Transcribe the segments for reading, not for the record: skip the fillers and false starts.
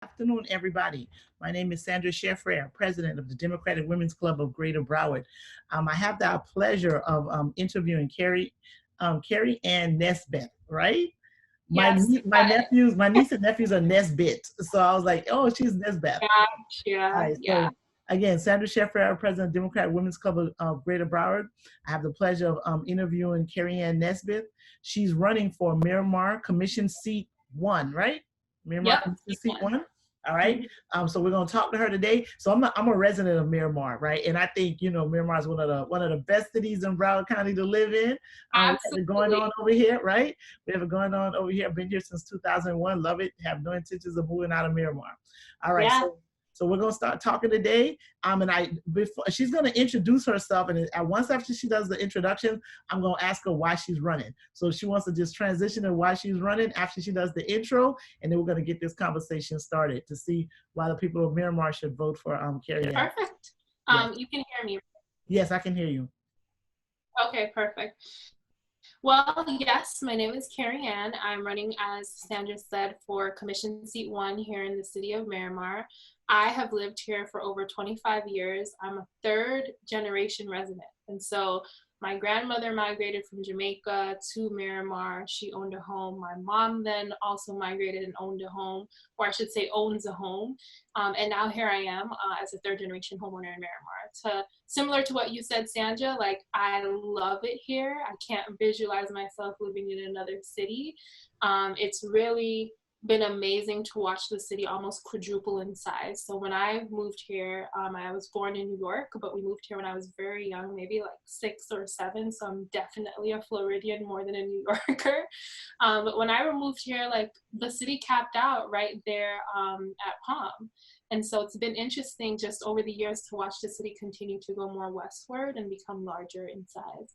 Afternoon, everybody. My name is Sandra Sheffrey, president of the Democratic Women's Club of Greater Broward. I have the pleasure of interviewing Kerri-Ann Nesbeth, right? Yes, you got it. My niece and nephews are Nesbit, so I was like, oh, she's Nesbeth. All Gotcha. right, Yeah. so again, Sandra Sheffer, president of Democratic Women's Club of Greater Broward. I have the pleasure of interviewing Kerri-Ann Nesbeth. She's running for Miramar Commission Seat 1, right? Miramar Yep. Commission You Seat won. 1. All right. Mhm. So we're gonna talk to her today. So I'm a resident of Miramar, right? And I think Miramar is one of the best cities in Broward County to live in. We have it going Absolutely. on over here, right? We have it going on over here. I've been here since 2001. Love it. Have no intentions of moving out of Miramar. All right. Yeah. So we're gonna start talking today. And before she's gonna introduce herself, and once after she does the introduction, I'm gonna ask her why she's running. So if she wants to just transition to why she's running after she does the intro, and then we're gonna get this conversation started to see why the people of Miramar should vote for Kerri-Ann. Perfect. Yes, You can hear me. yes, I can hear you. Okay, perfect. Well, yes, my name is Kerri-Ann. I'm running, as Sandra said, for Commission Seat 1 here in the City of Miramar. I have lived here for over 25 years. I'm a third generation resident. And so my grandmother migrated from Jamaica to Miramar. She owned a home. My mom then also migrated and owned a home, or I should say owns a home. And now here I am as a third generation homeowner in Miramar. Similar to what you said, Sandra, like I love it here. I can't visualize myself living in another city. It's really been amazing to watch the city almost quadruple in size. So when I moved here, I was born in New York, but we moved here when I was very young, maybe like 6 or 7. So I'm definitely a Floridian more than a New Yorker. But when I moved here, like the city capped out right there at Palm. And so it's been interesting just over the years to watch the city continue to go more westward and become larger in size.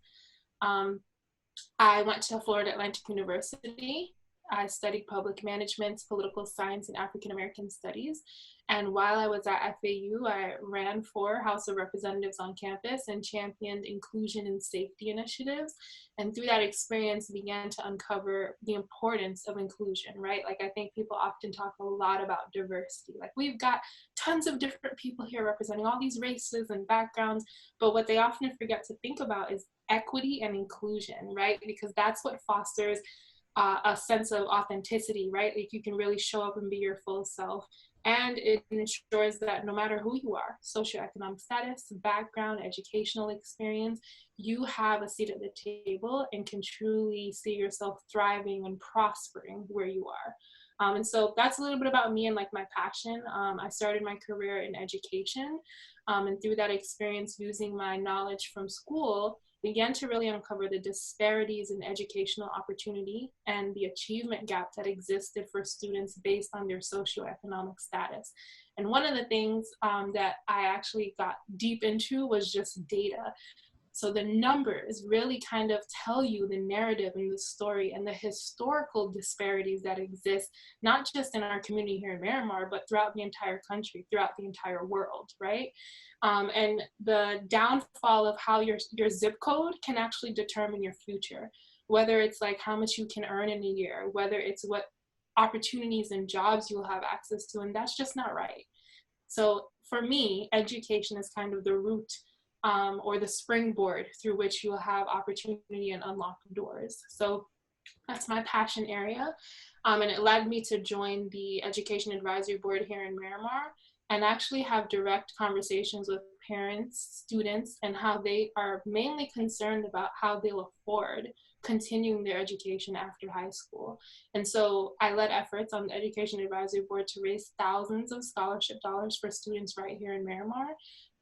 I went to Florida Atlantic University. I studied public management, political science, and African American studies. And while I was at FAU, I ran for House of Representatives on campus and championed inclusion and safety initiatives. And through that experience, began to uncover the importance of inclusion, right? Like I think people often talk a lot about diversity. Like we've got tons of different people here representing all these races and backgrounds, but what they often forget to think about is equity and inclusion, right? Because that's what fosters a sense of authenticity, right? Like you can really show up and be your full self. And it ensures that no matter who you are, socioeconomic status, background, educational experience, you have a seat at the table and can truly see yourself thriving and prospering where you are. And so that's a little bit about me and like my passion. I started my career in education, and through that experience, using my knowledge from school, began to really uncover the disparities in educational opportunity and the achievement gap that existed for students based on their socioeconomic status. And one of the things that I actually got deep into was just data. So the numbers really kind of tell you the narrative and the story and the historical disparities that exist, not just in our community here in Miramar, but throughout the entire country, throughout the entire world, right? And the downfall of how your zip code can actually determine your future, whether it's like how much you can earn in a year, whether it's what opportunities and jobs you'll have access to, and that's just not right. So for me, education is kind of the root or the springboard through which you'll have opportunity and unlock doors. So that's my passion area. And it led me to join the Education Advisory Board here in Miramar and actually have direct conversations with parents, students, and how they are mainly concerned about how they'll afford continuing their education after high school. And so I led efforts on the Education Advisory Board to raise thousands of scholarship dollars for students right here in Miramar.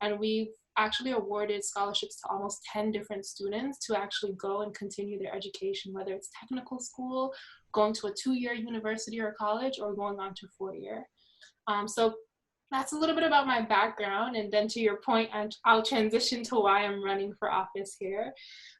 And we've actually awarded scholarships to almost 10 different students to actually go and continue their education, whether it's technical school, going to a 2-year university or college, or going on to 4-year. So that's a little bit about my background. And then to your point, I'll transition to why I'm running for office here.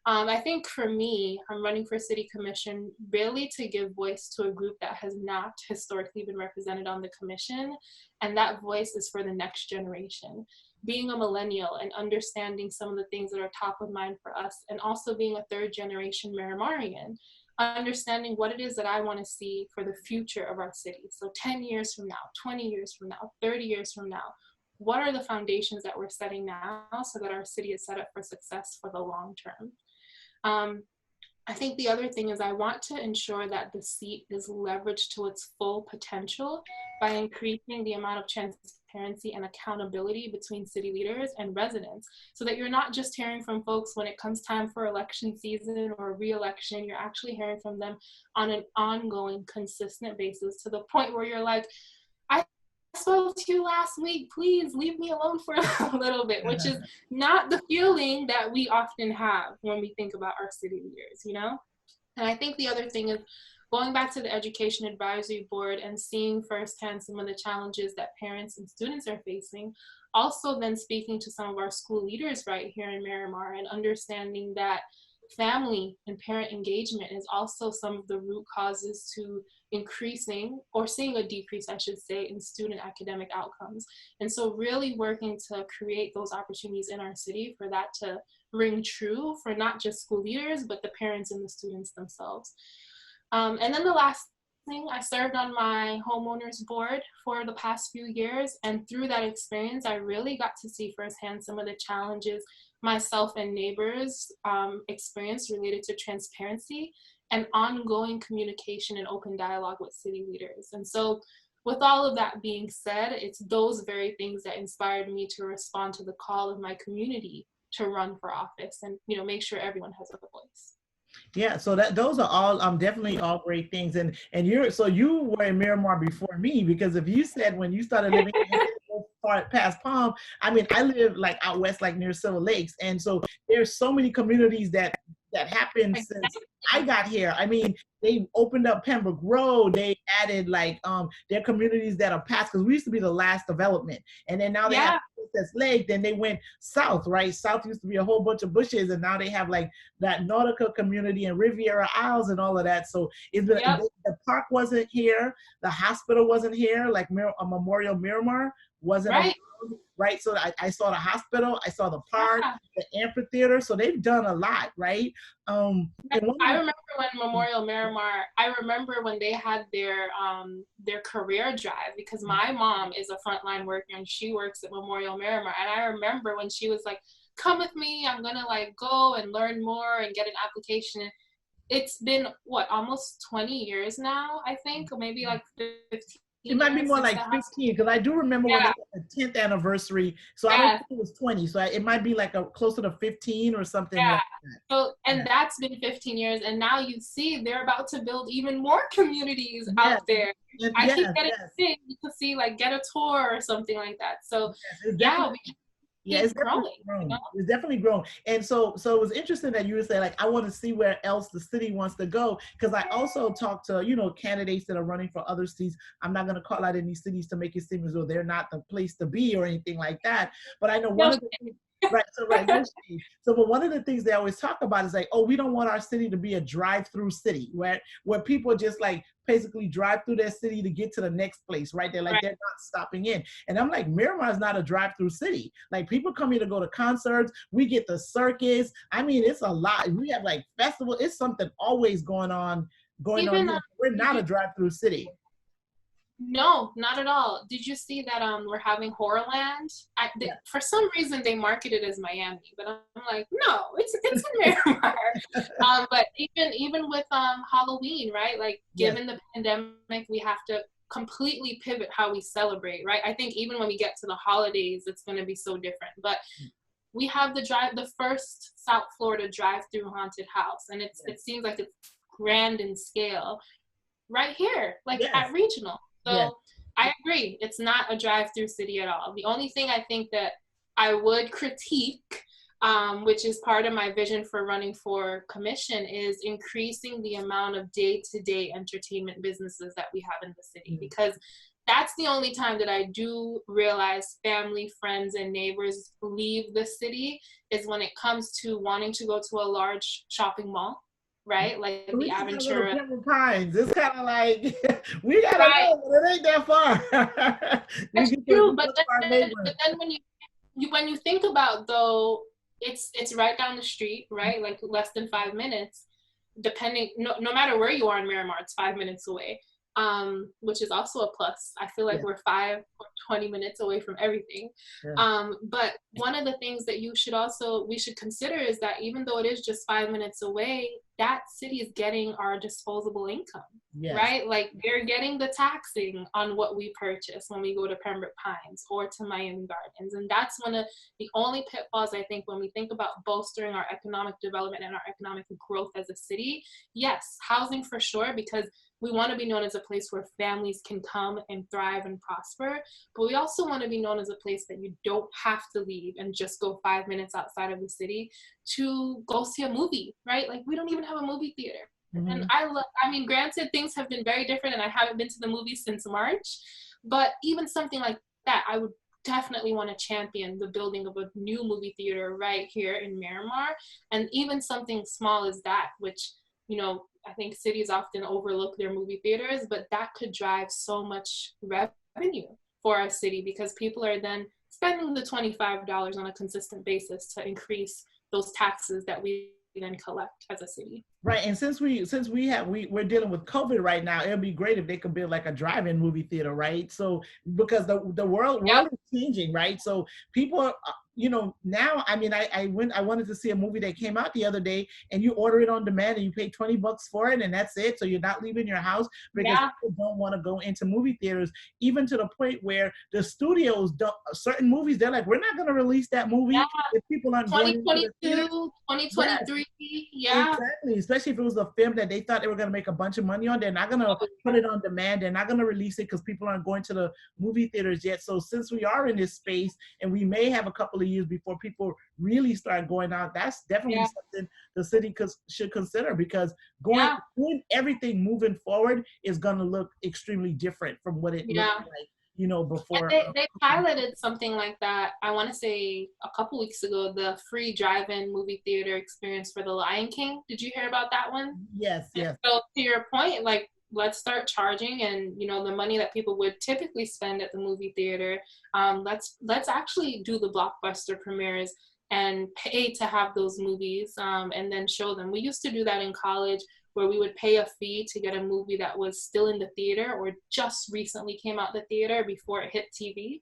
I think for me, I'm running for city commission really to give voice to a group that has not historically been represented on the commission. And that voice is for the next generation. Being a millennial and understanding some of the things that are top of mind for us, and also being a third generation Miramarian, understanding what it is that I want to see for the future of our city. So 10 years from now, 20 years from now, 30 years from now, what are the foundations that we're setting now so that our city is set up for success for the long term? I think the other thing is I want to ensure that the seat is leveraged to its full potential by increasing the amount of transparency and accountability between city leaders and residents, so that you're not just hearing from folks when it comes time for election season or re-election. You're actually hearing from them on an ongoing, consistent basis, to the point where you're like, I spoke to you last week, please leave me alone for a little bit, which is not the feeling that we often have when we think about our city leaders, you know? And I think the other thing is going back to the Education Advisory Board and seeing firsthand some of the challenges that parents and students are facing, also then speaking to some of our school leaders right here in Miramar and understanding that family and parent engagement is also some of the root causes to increasing, or seeing a decrease, I should say, in student academic outcomes. And so really working to create those opportunities in our city for that to ring true for not just school leaders, but the parents and the students themselves. And then the last thing, I served on my homeowners board for the past few years. And through that experience, I really got to see firsthand some of the challenges myself and neighbors experience related to transparency and ongoing communication and open dialogue with city leaders. And so with all of that being said, it's those very things that inspired me to respond to the call of my community to run for office and, you know, make sure everyone has a voice. Yeah, so that those are all definitely all great things. And you were in Miramar before me, because if you said when you started living far past Palm, I mean, I live like out west, like near Silver Lakes, and so there's so many communities that happened since I got here. I mean, they opened up Pembroke Road. They added like their communities that are past, because we used to be the last development, and then now they have Princess Lake. Then they went south, right? South used to be a whole bunch of bushes, and now they have like that Nautica community and Riviera Isles and all of that. So it's been, the park wasn't here, the hospital wasn't here, like Memorial Miramar wasn't around, right? So I saw the hospital, I saw the park, the amphitheater. So they've done a lot, right? I remember when Memorial Miramar, I remember when they had their career drive, because my mom is a frontline worker and she works at Memorial Miramar. And I remember when she was like, come with me, I'm gonna like go and learn more and get an application. It's been what, almost 20 years now, I think, or maybe like 15. It might be more like 15, because I do remember when they had the 10th anniversary. So I don't think it was 20. So it might be like closer to 15 or something like that. So, and that's been 15 years. And now you see they're about to build even more communities out there. I keep getting sick to see, like, get a tour or something like that. So it's growing. You know? It's definitely grown. And so it was interesting that you would say, like, I want to see where else the city wants to go, because I also talk to, you know, candidates that are running for other cities. I'm not going to call out any cities to make it seem as though they're not the place to be or anything like that. But I know one of the things, but one of the things they always talk about is like, oh, we don't want our city to be a drive-through city where people just like basically drive through their city to get to the next place, right? They're like, they're not stopping in. And I'm like, Miramar is not a drive-through city. Like, people come here to go to concerts. We get the circus. I mean, it's a lot. We have like festival. It's something always going on. We're not a drive-through city. No, not at all. Did you see that we're having Horrorland? For some reason they market it as Miami, but I'm like, no, it's in Miramar. But even with Halloween, right? Like, given the pandemic, we have to completely pivot how we celebrate, right? I think even when we get to the holidays, it's going to be so different. But we have the first South Florida drive-through haunted house, and it seems like it's grand in scale right here, like at Regional. So I agree, it's not a drive-through city at all. The only thing I think that I would critique, which is part of my vision for running for commission, is increasing the amount of day-to-day entertainment businesses that we have in the city, because that's the only time that I do realize family, friends, and neighbors leave the city, is when it comes to wanting to go to a large shopping mall. Right, like the Aventura. Pines. It's kind of like we gotta go, but it ain't that far. That's true, but then when you think about, though, it's right down the street, right? Like less than 5 minutes. depending, no matter where you are in Miramar, it's 5 minutes away, which is also a plus. I feel like Yeah. we're 5 or 20 minutes away from everything. Yeah. But one of the things that we should consider is that even though it is just 5 minutes away, that city is getting our disposable income, Yes. right? Like they're getting the taxing on what we purchase when we go to Pembroke Pines or to Miami Gardens. And that's one of the only pitfalls, I think, when we think about bolstering our economic development and our economic growth as a city. Yes, housing for sure, because we want to be known as a place where families can come and thrive and prosper, but we also want to be known as a place that you don't have to leave and just go 5 minutes outside of the city to go see a movie, right? Like we don't even have a movie theater. Mm-hmm. And I mean, granted, things have been very different and I haven't been to the movies since March, but even something like that, I would definitely want to champion the building of a new movie theater right here in Miramar. And even something small as that, which, you know, I think cities often overlook their movie theaters, but that could drive so much revenue for our city because people are then spending the $25 on a consistent basis to increase those taxes that we then collect as a city. Right, and since we're dealing with COVID right now, it'd be great if they could build like a drive-in movie theater, right? So because the world is changing, right? So people are, you know, now, I mean, I wanted to see a movie that came out the other day, and you order it on demand and you pay $20 for it, and that's it. So you're not leaving your house because people don't want to go into movie theaters, even to the point where the studios don't, certain movies, they're like, we're not going to release that movie if people aren't going into the theater. 2023, Exactly, especially if it was a film that they thought they were going to make a bunch of money on. They're not going to put it on demand. They're not going to release it because people aren't going to the movie theaters yet. So since we are in this space and we may have a couple of years before people really start going out, that's definitely something the city should consider, because doing everything moving forward is going to look extremely different from what it looked like, you know, before. They piloted something like that, I want to say a couple weeks ago, the free drive-in movie theater experience for The Lion King. Did you hear about that one? Yes. So to your point, like, let's start charging, and you know, the money that people would typically spend at the movie theater, let's actually do the blockbuster premieres and pay to have those movies, and then show them. We used to do that in college, where we would pay a fee to get a movie that was still in the theater or just recently came out the theater before it hit TV.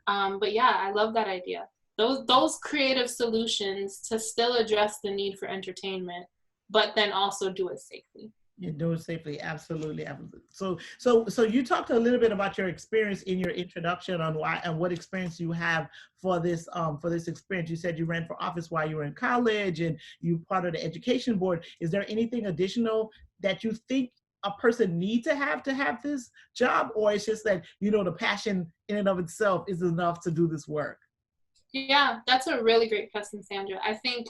But yeah, I love that idea. Those creative solutions to still address the need for entertainment, but then also do it safely. You do it safely, absolutely. So you talked a little bit about your experience in your introduction on why and what experience you have for this experience. You said you ran for office while you were in college and you part of the education board. Is there anything additional that you think a person need to have this job, or it's just that, you know, the passion in and of itself is enough to do this work? Yeah, that's a really great question, Sandra. I think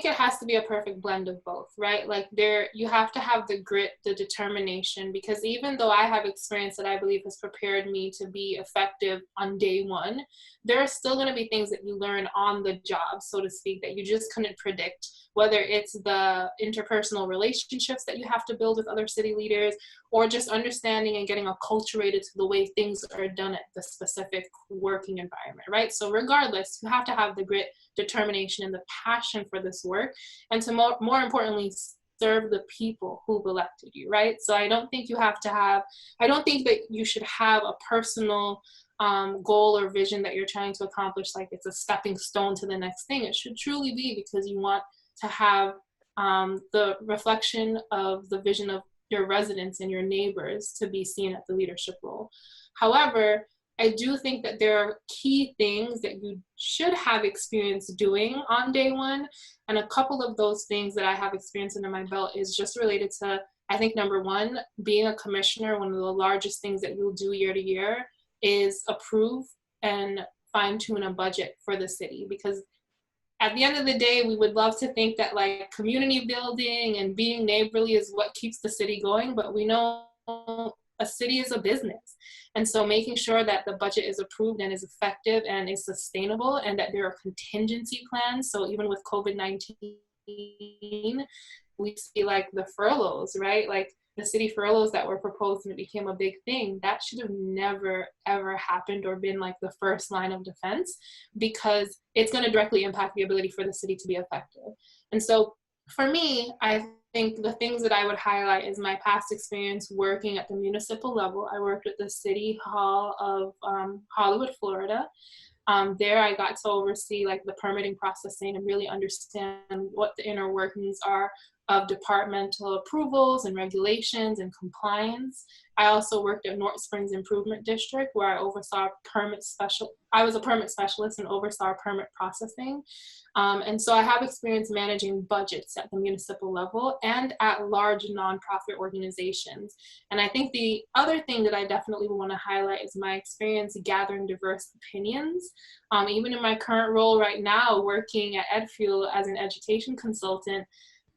it has to be a perfect blend of both, right? Like you have to have the grit, the determination, because even though I have experience that I believe has prepared me to be effective on day one, there are still going to be things that you learn on the job, so to speak, that you just couldn't predict, whether it's the interpersonal relationships that you have to build with other city leaders, or just understanding and getting acculturated to the way things are done at the specific working environment, right? So regardless, you have to have the grit, determination, and the passion for this work, and to more importantly, serve the people who've elected you, right? So I don't think that you should have a personal goal or vision that you're trying to accomplish, like it's a stepping stone to the next thing. It should truly be because you want to have the reflection of the vision of your residents and your neighbors to be seen at the leadership role. However, I do think that there are key things that you should have experience doing on day one. And a couple of those things that I have experience under my belt is just related to, I think, number one, being a commissioner, one of the largest things that you'll do year to year is approve and fine tune a budget for the city. Because at the end of the day, we would love to think that like community building and being neighborly is what keeps the city going, but we know a city is a business. And so making sure that the budget is approved and is effective and is sustainable, and that there are contingency plans. So even with COVID-19, we see like the furloughs, right? Like the city furloughs that were proposed and it became a big thing. That should have never, ever happened or been like the first line of defense, because it's going to directly impact the ability for the city to be effective. And so for me, I think the things that I would highlight is my past experience working at the municipal level. I worked at the City Hall of Hollywood, Florida. There I got to oversee like the permitting processing and really understand what the inner workings are of departmental approvals and regulations and compliance. I also worked at North Springs Improvement District, where I oversaw I was a permit specialist and oversaw permit processing. And so I have experience managing budgets at the municipal level and at large nonprofit organizations. And I think the other thing that I definitely want to highlight is my experience gathering diverse opinions. Even in my current role right now, working at EdFuel as an education consultant,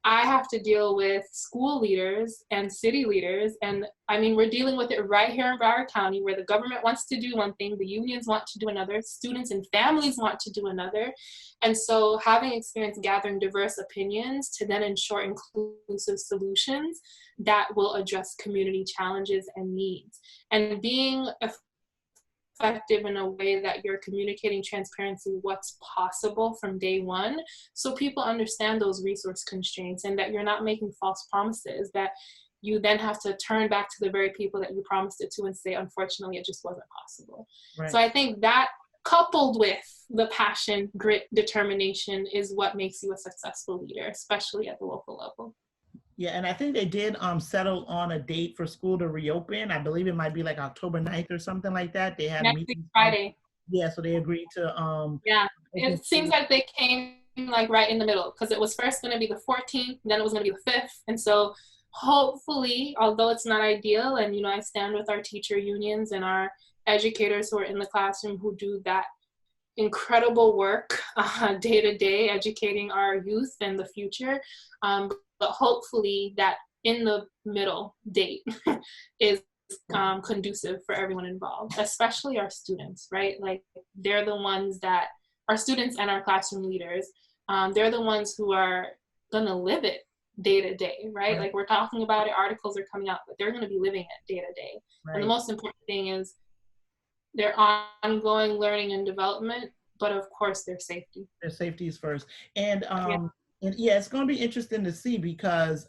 I have to deal with school leaders and city leaders. And I mean, we're dealing with it right here in Broward County, where the government wants to do one thing, the unions want to do another, students and families want to do another. And so having experience gathering diverse opinions to then ensure inclusive solutions that will address community challenges and needs. And being effective in a way that you're communicating transparency, what's possible from day one, so people understand those resource constraints and that you're not making false promises that you then have to turn back to the very people that you promised it to and say, unfortunately, it just wasn't possible. Right. So I think that coupled with the passion, grit, determination is what makes you a successful leader, especially at the local level. Yeah, and I think they did settle on a date for school to reopen. I believe it might be like October 9th or something like that. They had next week Friday. Yeah, so they agreed to yeah, it seems like they came like right in the middle, because it was first going to be the 14th, then it was going to be the 5th. And so hopefully, although it's not ideal, and you know, I stand with our teacher unions and our educators who are in the classroom who do that incredible work day to day, educating our youth and the future. But hopefully that in the middle date is conducive for everyone involved, especially our students, right? Like they're the ones that, our students and our classroom leaders, they're the ones who are gonna live it day to day, right? Like we're talking about it, articles are coming out, but they're gonna be living it day to day. And the most important thing is their ongoing learning and development, but of course their safety. Their safety is first. And yeah, it's going to be interesting to see because,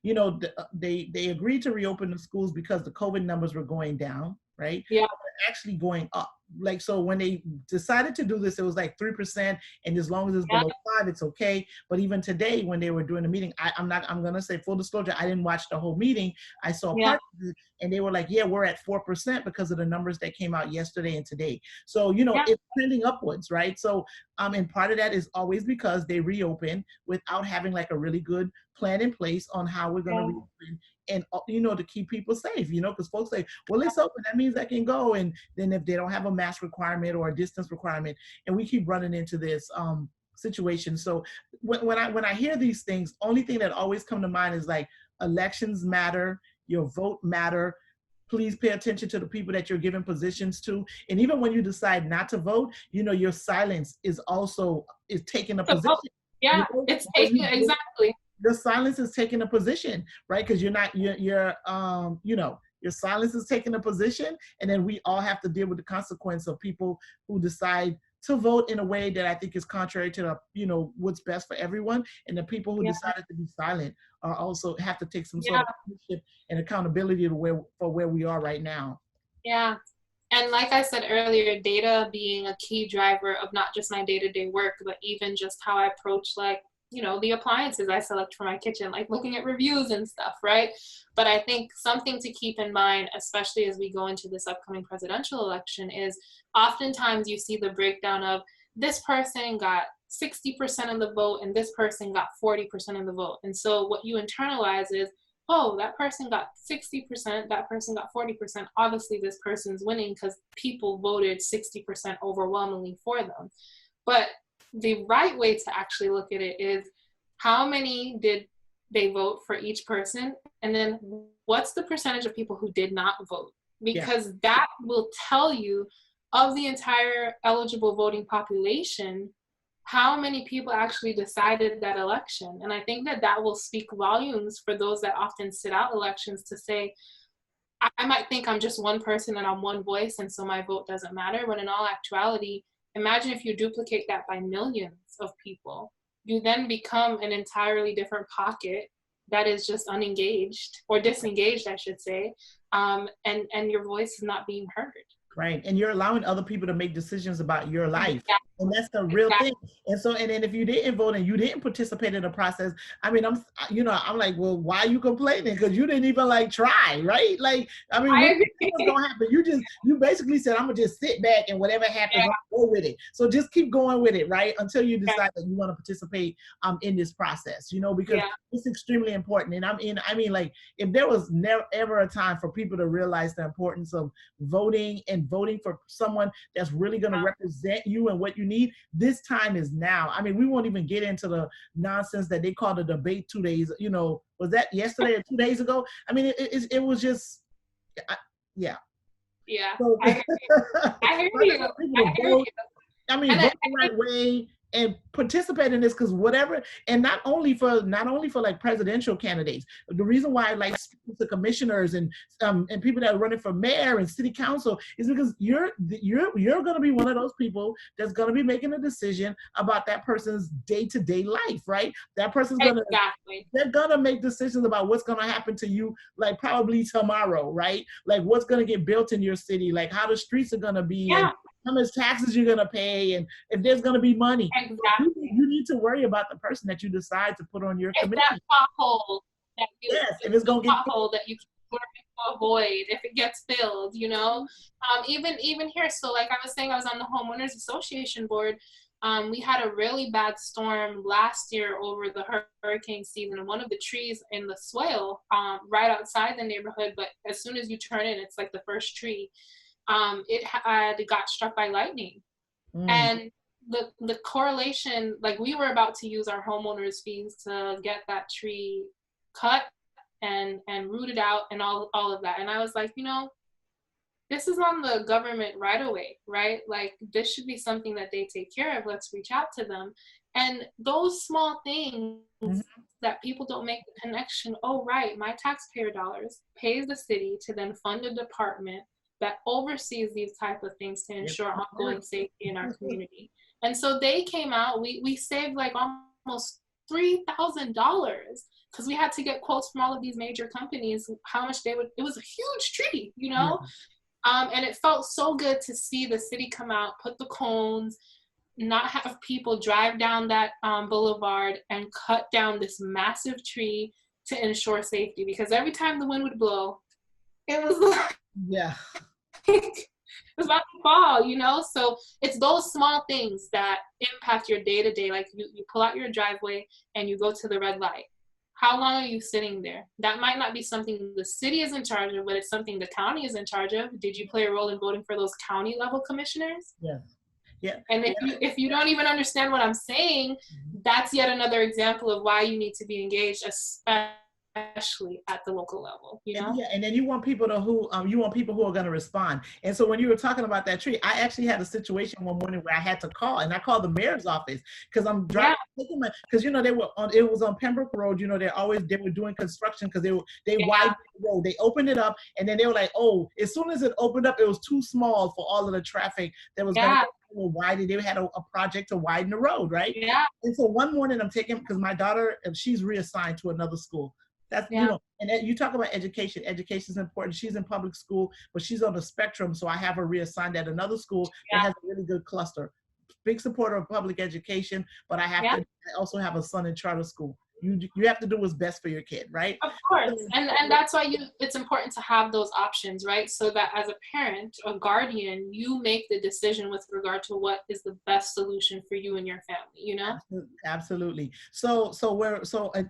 you know, they agreed to reopen the schools because the COVID numbers were going down, right? Yeah. They're actually going up. Like, so when they decided to do this, it was like 3%. And as long as it's below 5, it's okay. But even today, when they were doing the meeting, I'm going to say full disclosure, I didn't watch the whole meeting. I saw part of it, and they were like, yeah, we're at 4% because of the numbers that came out yesterday and today. So, you know, it's trending upwards, right? So, and part of that is always because they reopen without having like a really good plan in place on how we're going to reopen. And, you know, to keep people safe, you know, because folks say, well, it's open, that means I can go. And then if they don't have a mask requirement or a distance requirement, and we keep running into this situation. So when I hear these things, only thing that always come to mind is like, elections matter, your vote matter. Please pay attention to the people that you're giving positions to. And even when you decide not to vote, you know, your silence is taking a position. Yeah, you know? It's taking, exactly. Your silence is taking a position, right? Because you're you know, your silence is taking a position, and then we all have to deal with the consequence of people who decide to vote in a way that I think is contrary to the, you know, what's best for everyone. And the people who decided to be silent are also have to take some sort of ownership and accountability to where we are right now. Yeah. And like I said earlier, data being a key driver of not just my day-to-day work, but even just how I approach, like, you know, the appliances I select for my kitchen, like looking at reviews and stuff, right? But I think something to keep in mind, especially as we go into this upcoming presidential election, is oftentimes you see the breakdown of this person got 60% of the vote and this person got 40% of the vote. And so what you internalize is, oh, that person got 60%, that person got 40%. Obviously this person's winning because people voted 60% overwhelmingly for them. But the right way to actually look at it is, how many did they vote for each person? And then what's the percentage of people who did not vote? Because that will tell you, of the entire eligible voting population, how many people actually decided that election. And I think that will speak volumes for those that often sit out elections to say, I might think I'm just one person and I'm one voice, and so my vote doesn't matter. When in all actuality, imagine if you duplicate that by millions of people. You then become an entirely different pocket that is just unengaged or disengaged, I should say, and your voice is not being heard. Right. And you're allowing other people to make decisions about your life. Exactly. And that's the real thing. And so, and then if you didn't vote and you didn't participate in the process, I mean, I'm like, well, why are you complaining? Because you didn't even like try, right? Like, I mean, what's going to happen? You basically said, I'm going to just sit back and whatever happens, I'll go with it. So just keep going with it, right? Until you decide that you want to participate in this process, because it's extremely important. And I mean, like, if there was never ever a time for people to realize the importance of voting and voting for someone that's really going to represent you and what you need, this time is now. I mean, we won't even get into the nonsense that they called a debate 2 days, was that yesterday or 2 days ago? I mean, it was just, yeah. Yeah, so, I hear you. I mean, vote the right way and participate in this, because whatever, and not only for like presidential candidates. The reason why I like speaking to commissioners and people that are running for mayor and city council is because you're going to be one of those people that's going to be making a decision about that person's day-to-day life, right? That person's going to they're going to make decisions about what's going to happen to you, like probably tomorrow, right? Like what's going to get built in your city, like how the streets are going to be. And how much taxes you're gonna pay, and if there's gonna be money. Exactly. You need to worry about the person that you decide to put on your committee. That pothole that you, if it's gonna get pothole that you can avoid if it gets filled, even here. So like I was saying, I was on the homeowners association board. We had a really bad storm last year over the hurricane season, and one of the trees in the swale right outside the neighborhood, but as soon as you turn in, it's like the first tree. It got struck by lightning. And the correlation, like we were about to use our homeowners fees to get that tree cut and rooted out and all of that. And I was like, this is on the government right away, right? Like this should be something that they take care of. Let's reach out to them. And those small things that people don't make the connection. Oh, right, my taxpayer dollars pays the city to then fund a department that oversees these type of things to ensure ongoing safety in our community. And so they came out, we saved like almost $3,000 because we had to get quotes from all of these major companies, how much it was a huge tree, and it felt so good to see the city come out, put the cones, not have people drive down that boulevard and cut down this massive tree to ensure safety, because every time the wind would blow, it was like, it was about to fall, so it's those small things that impact your day-to-day. Like you pull out your driveway and you go to the red light. How long are you sitting there? That might not be something the city is in charge of, but it's something the county is in charge of. Did you play a role in voting for those county level commissioners? Yeah. And if you don't even understand what I'm saying, that's yet another example of why you need to be engaged, especially at the local level, and then you want people who are going to respond. And so when you were talking about that tree, I actually had a situation one morning where I had to call, and I called the mayor's office because I'm driving, because it was on Pembroke Road. They were doing construction because they widened the road. They opened it up, and then they were like, oh, as soon as it opened up, it was too small for all of the traffic that was going to widen. They had a project to widen the road, right? And so one morning I'm taking, because my daughter, she's reassigned to another school. That's, and you talk about education. Education is important. She's in public school, but she's on the spectrum. So I have her reassigned at another school that has a really good cluster. Big supporter of public education, but I also have a son in charter school. You have to do what's best for your kid, right? Of course. And that's why it's important to have those options, right? So that as a parent or guardian, you make the decision with regard to what is the best solution for you and your family, Absolutely. So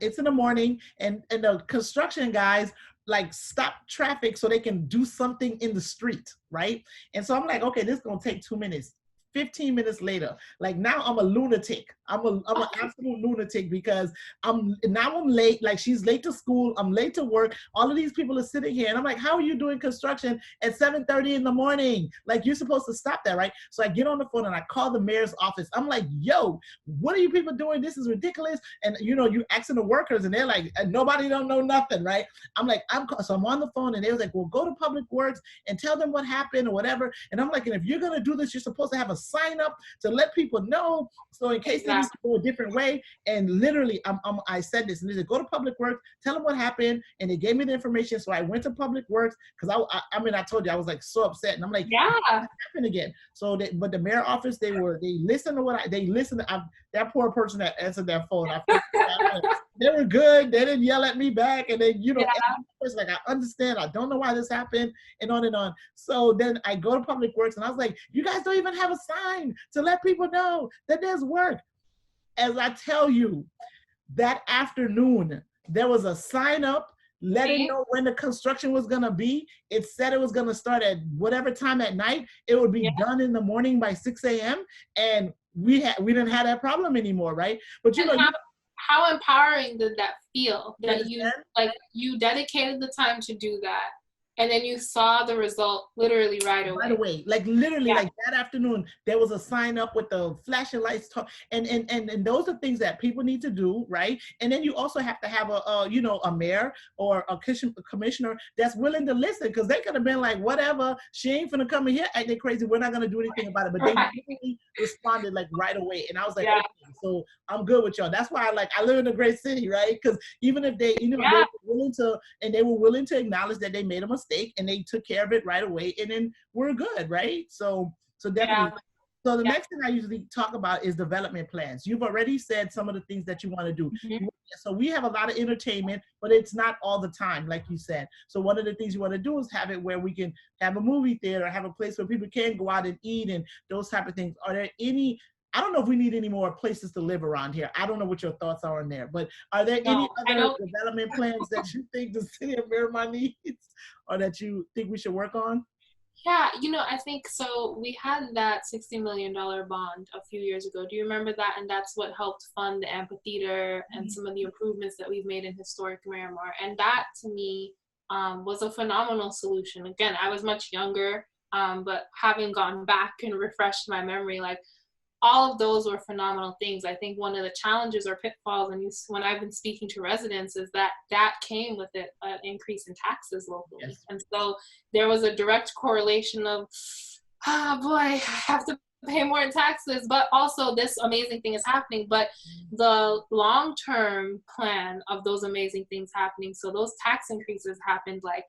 it's in the morning, and the construction guys like stop traffic so they can do something in the street, right? And so I'm like, okay, this is gonna take 2 minutes. 15 minutes later, like now I'm a lunatic. I'm an absolute lunatic because I'm late. Like she's late to school. I'm late to work. All of these people are sitting here, and I'm like, how are you doing construction at 7:30 in the morning? Like you're supposed to stop that, right? So I get on the phone and I call the mayor's office. I'm like, yo, what are you people doing? This is ridiculous. And you asking the workers, and they're like, nobody don't know nothing, right? I'm like, so I'm on the phone, and they was like, well, go to Public Works and tell them what happened or whatever. And I'm like, and if you're gonna do this, you're supposed to have a sign up to let people know. So in case they need to go a different way, and literally, I said this, and they said, go to Public Works, tell them what happened, and they gave me the information. So I went to Public Works because I told you I was like so upset, and I'm like, yeah, what happened again? So but the mayor office, they listened to that poor person that answered that phone. They were good. They didn't yell at me back, and then it's like, I understand. I don't know why this happened, and on and on. So then I go to Public Works, and I was like, you guys don't even have a sign to let people know that there's work. As I tell you, that afternoon, there was a sign up letting know when the construction was gonna be. It said it was gonna start at whatever time at night. It would be done in the morning by 6 a.m. And we didn't have that problem anymore, right? But how empowering did that feel? That you dedicated the time to do that, and then you saw the result literally right away. Right away, like literally, like that afternoon, there was a sign up with the flashing lights, and those are things that people need to do, right? And then you also have to have a mayor or a commissioner that's willing to listen, because they could have been like, whatever, she ain't finna come in here acting crazy. We're not gonna do anything about it. But they really responded like right away, and I was like, okay, so I'm good with y'all. That's why I live in a great city, right? Because even if they, they were willing to, and they were willing to acknowledge that they made a mistake, and they took care of it right away, and then we're good, right? So definitely. So the next thing I usually talk about is development plans. You've already said some of the things that you want to do. So we have a lot of entertainment, but it's not all the time, like you said. So one of the things you want to do is have it where we can have a movie theater, have a place where people can go out and eat, and those type of things. Are there any, I don't know if we need any more places to live around here. I don't know what your thoughts are on there, but are there any other development plans that you think the City of Miramar needs, or that you think we should work on? Yeah, I think so. We had that $60 million bond a few years ago. Do you remember that? And that's what helped fund the amphitheater and some of the improvements that we've made in historic Miramar. And that, to me, was a phenomenal solution. Again, I was much younger, but having gone back and refreshed my memory, like, all of those were phenomenal things. I think one of the challenges or pitfalls, and when I've been speaking to residents, is that came with it an increase in taxes locally. Yes. And so there was a direct correlation of, boy, I have to pay more in taxes, but also this amazing thing is happening. But the long-term plan of those amazing things happening, so those tax increases happened like,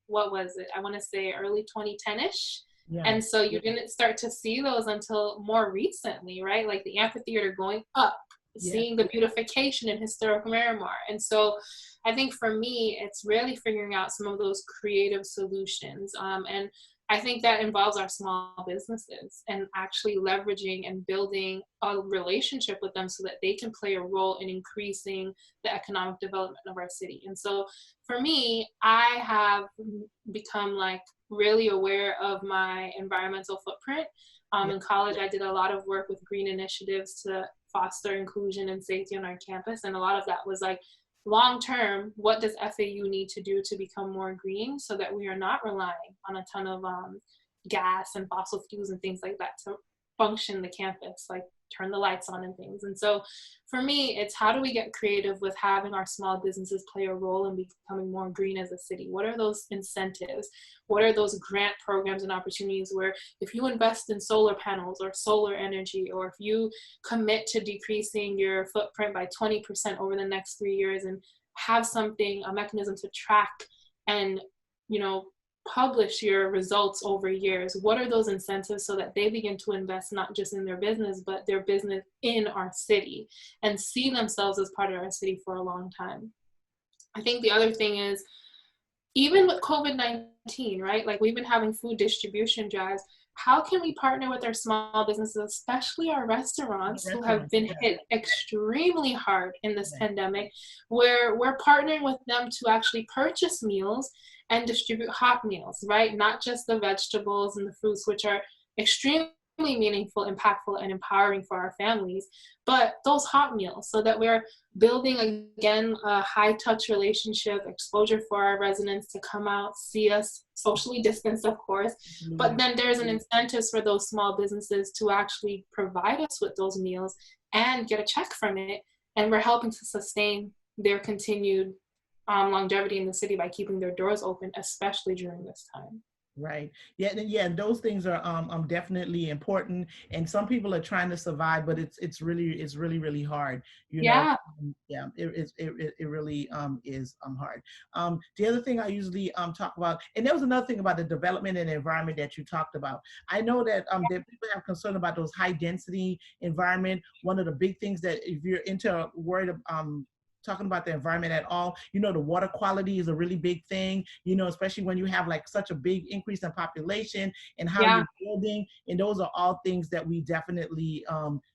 what was it? I want to say early 2010-ish. Yeah. And so you didn't start to see those until more recently, right? Like the amphitheater going up, seeing the beautification in historic Miramar. And so I think for me, it's really figuring out some of those creative solutions. And I think that involves our small businesses and actually leveraging and building a relationship with them so that they can play a role in increasing the economic development of our city. And so for me, I have become like really aware of my environmental footprint. In college, I did a lot of work with green initiatives to foster inclusion and safety on our campus. And a lot of that was like, long term, what does FAU need to do to become more green so that we are not relying on a ton of gas and fossil fuels and things like that to function the campus, like turn the lights on and things. And so for me, it's how do we get creative with having our small businesses play a role in becoming more green as a city? What are those incentives? What are those grant programs and opportunities where if you invest in solar panels or solar energy, or if you commit to decreasing your footprint by 20% over the next 3 years and have something, a mechanism to track and, publish your results over years, what are those incentives so that they begin to invest not just in their business, but their business in our city and see themselves as part of our city for a long time? I think the other thing is, even with COVID-19, right? Like we've been having food distribution drives. How can we partner with our small businesses, especially our restaurants who have been hit extremely hard in this pandemic, where we're partnering with them to actually purchase meals and distribute hot meals, right? Not just the vegetables and the fruits, which are extremely meaningful, impactful, and empowering for our families, but those hot meals, so that we're building, again, a high-touch relationship, exposure for our residents to come out, see us, socially distanced, of course, but then there's an incentive for those small businesses to actually provide us with those meals and get a check from it, and we're helping to sustain their continued longevity in the city by keeping their doors open, especially during this time. Right. Yeah. Yeah. And those things are definitely important. And some people are trying to survive, but it's really really hard. You know. Yeah, Yeah. It really is hard. The other thing I usually talk about, and there was another thing about the development and environment that you talked about. I know that people have concern about those high density environment. One of the big things that if you're into worried talking about the environment at all, the water quality is a really big thing, especially when you have like such a big increase in population and how yeah. you're building. And those are all things that we definitely,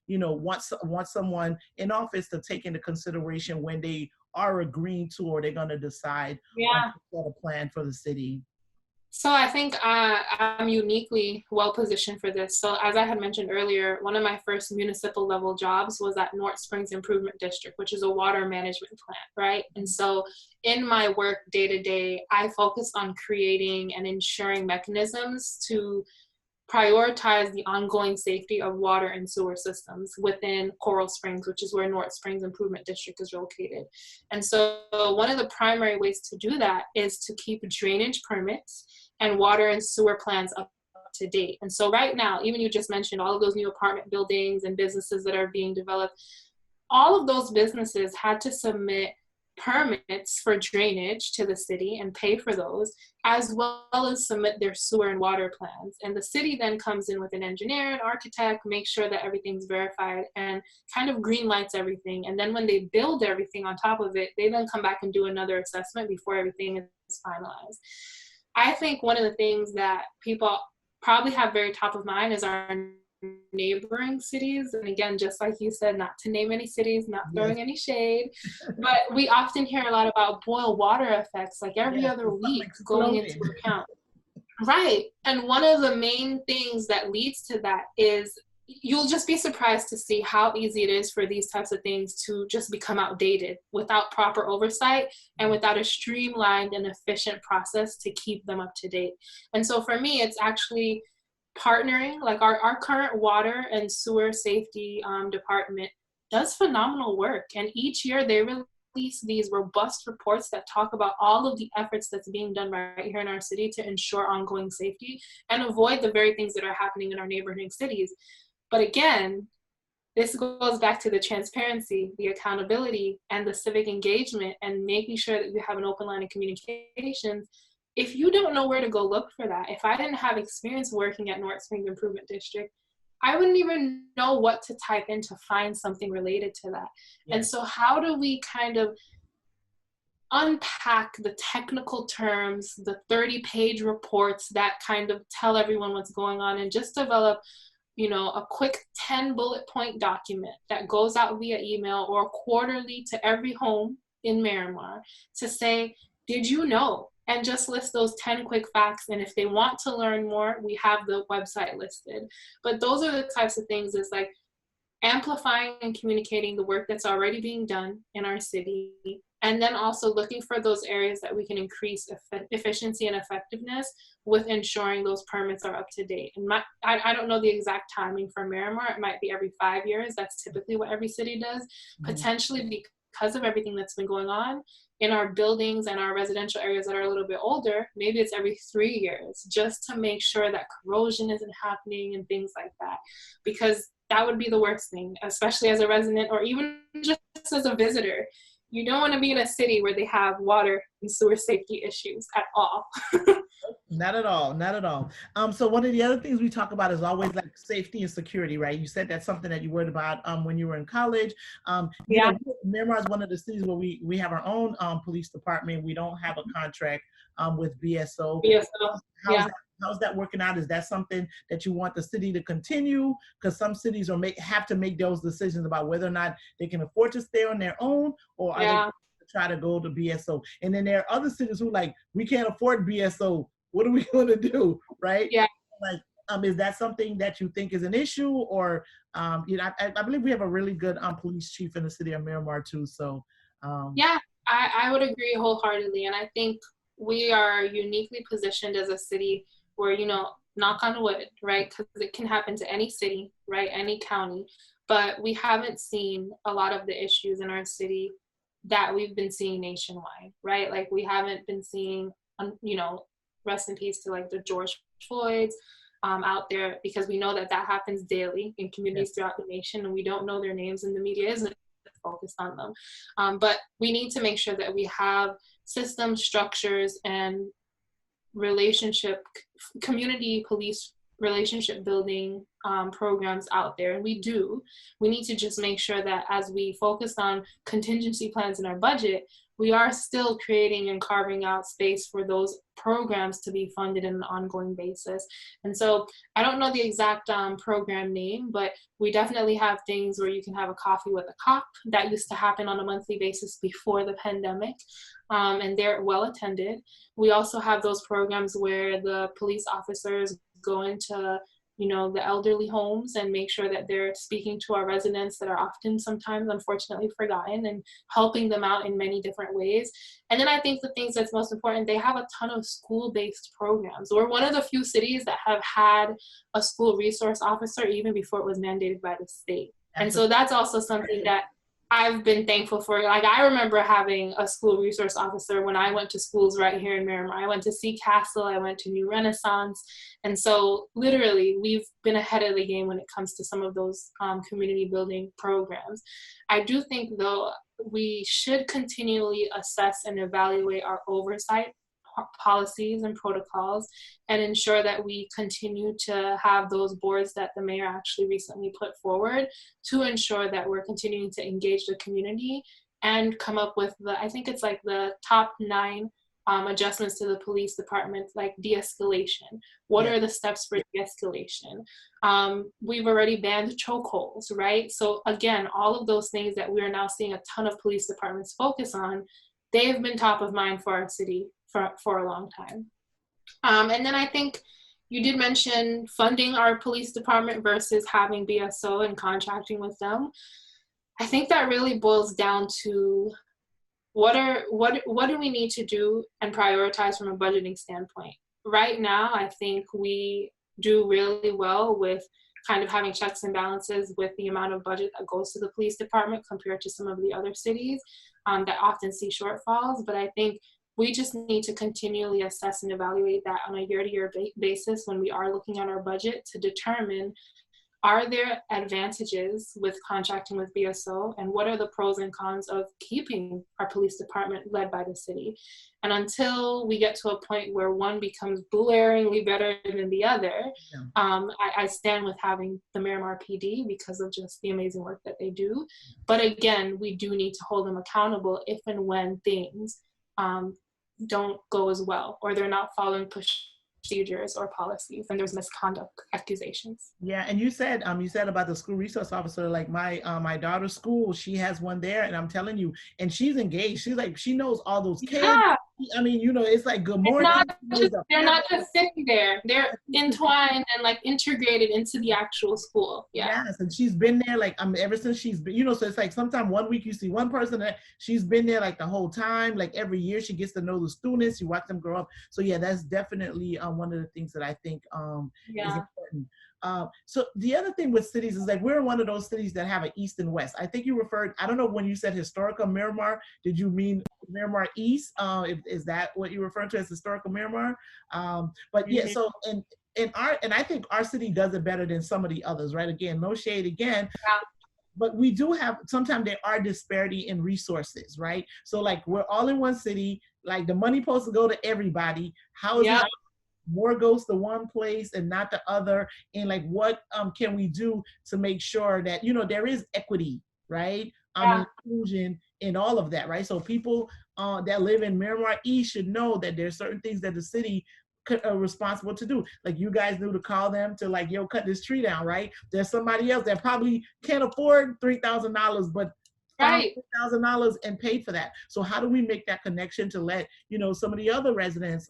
want someone in office to take into consideration when they are agreeing to, or they're going to decide on Yeah. a plan for the city. So I think I'm uniquely well positioned for this. So as I had mentioned earlier, one of my first municipal level jobs was at North Springs Improvement District, which is a water management plant, right? And so in my work day to day, I focus on creating and ensuring mechanisms to prioritize the ongoing safety of water and sewer systems within Coral Springs, which is where North Springs Improvement District is located. And so one of the primary ways to do that is to keep drainage permits and water and sewer plans up to date. And so right now, even you just mentioned all of those new apartment buildings and businesses that are being developed, all of those businesses had to submit permits for drainage to the city and pay for those, as well as submit their sewer and water plans. And the city then comes in with an engineer, an architect, make sure that everything's verified and kind of green lights everything. And then when they build everything on top of it, they then come back and do another assessment before everything is finalized. I think one of the things that people probably have very top of mind is our neighboring cities. And again, just like you said, not to name any cities, not Yes. throwing any shade, but we often hear a lot about boil water effects, like every Yes. other It's something week going into exploded. account. Right. And one of the main things that leads to that is you'll just be surprised to see how easy it is for these types of things to just become outdated without proper oversight and without a streamlined and efficient process to keep them up to date. And so for me, it's actually partnering, like our current water and sewer safety department does phenomenal work. And each year they release these robust reports that talk about all of the efforts that's being done right here in our city to ensure ongoing safety and avoid the very things that are happening in our neighboring cities. But again, this goes back to the transparency, the accountability, and the civic engagement, and making sure that we have an open line of communications. If you don't know where to go look for that, if I didn't have experience working at North Springs Improvement District, I wouldn't even know what to type in to find something related to that. Yes. And so how do we kind of unpack the technical terms, the 30-page reports that kind of tell everyone what's going on, and just develop a quick 10 bullet point document that goes out via email or quarterly to every home in Miramar to say, did you know? And just list those 10 quick facts. And if they want to learn more, we have the website listed. But those are the types of things, is like amplifying and communicating the work that's already being done in our city, and then also looking for those areas that we can increase efficiency and effectiveness with ensuring those permits are up to date. And I don't know the exact timing for Miramar. It might be every 5 years. That's typically what every city does. Potentially, because of everything that's been going on in our buildings and our residential areas that are a little bit older, maybe it's every 3 years, just to make sure that corrosion isn't happening and things like that. Because that would be the worst thing, especially as a resident or even just as a visitor. You don't want to be in a city where they have water and sewer safety issues at all. Not at all, not at all. So one of the other things we talk about is always like safety and security, right? You said that's something that you worried about when you were in college. Yeah. Miramar is one of the cities where we have our own police department. We don't have a contract with BSO. BSO. How's that, how's that working out? Is that something that you want the city to continue? Because some cities have to make those decisions about whether or not they can afford to stay on their own, or are they try to go to BSO? And then there are other cities who like, we can't afford BSO. What are we going to do, right? Yeah. Like, is that something that you think is an issue, or I believe we have a really good police chief in the city of Miramar too. So yeah, I would agree wholeheartedly, and I think we are uniquely positioned as a city where, knock on wood, right? Because it can happen to any city, right? Any county, but we haven't seen a lot of the issues in our city that we've been seeing nationwide, right? Like we haven't been seeing, rest in peace to like the George Floyds out there, because we know that that happens daily in communities throughout the nation, and we don't know their names, and the media isn't focused on them. But we need to make sure that we have systems, structures, and community police relationship building programs out there, and we do. We need to just make sure that as we focus on contingency plans in our budget, we are still creating and carving out space for those programs to be funded on an ongoing basis. And so I don't know the exact program name, but we definitely have things where you can have a coffee with a cop. That used to happen on a monthly basis before the pandemic, and they're well attended. We also have those programs where the police officers go into the elderly homes and make sure that they're speaking to our residents that are often sometimes unfortunately forgotten, and helping them out in many different ways. And then I think the things that's most important, they have a ton of school-based programs. We're one of the few cities that have had a school resource officer even before it was mandated by the state. And so that's also something that I've been thankful for. Like, I remember having a school resource officer when I went to schools right here in Miramar. I went to Sea Castle, I went to New Renaissance. And so literally we've been ahead of the game when it comes to some of those community building programs. I do think though, we should continually assess and evaluate our oversight policies and protocols, and ensure that we continue to have those boards that the mayor actually recently put forward to ensure that we're continuing to engage the community and come up with I think it's like the top 9 adjustments to the police department, like de-escalation. What are the steps for de-escalation? We've already banned chokeholds, right? So again, all of those things that we are now seeing a ton of police departments focus on, they have been top of mind for our city for a long time. And then I think you did mention funding our police department versus having BSO and contracting with them. I think that really boils down to what do we need to do and prioritize from a budgeting standpoint. Right now, I think we do really well with kind of having checks and balances with the amount of budget that goes to the police department compared to some of the other cities that often see shortfalls. But I think we just need to continually assess and evaluate that on a year-to-year basis when we are looking at our budget to determine, are there advantages with contracting with BSO, and what are the pros and cons of keeping our police department led by the city? And until we get to a point where one becomes blaringly better than the other, I stand with having the Miramar PD because of just the amazing work that they do. But again, we do need to hold them accountable if and when things don't go as well, or they're not following procedures or policies, and there's misconduct accusations. Yeah, and you said about the school resource officer, like my daughter's school, she has one there, and I'm telling you, and she's engaged. She's like, she knows all those kids. Yeah. I mean, it's like good morning. They're not just sitting there. They're entwined and like integrated into the actual school. Yeah. Yes, and she's been there like ever since she's been, so it's like sometimes one week you see one person that she's been there like the whole time. Like every year she gets to know the students, you watch them grow up. So yeah, that's definitely one of the things that I think is important. So the other thing with cities is like we're one of those cities that have an east and west. I think you referred, I don't know, when you said historical Miramar, did you mean Miramar East? Is that what you referred to as historical Miramar? But yeah, so and I think our city does it better than some of the others, right? Again, no shade again. But we do have, sometimes there are disparity in resources, right? So like we're all in one city, like the money supposed to go to everybody. How is it more goes to one place and not the other? And like what can we do to make sure that there is equity, right? Inclusion in all of that, right? So people that live in Miramar East should know that there's certain things that the city are responsible to do. Like you guys knew to call them to like, cut this tree down, right? There's somebody else that probably can't afford $3,000, but $5,000 and paid for that. So how do we make that connection to let some of the other residents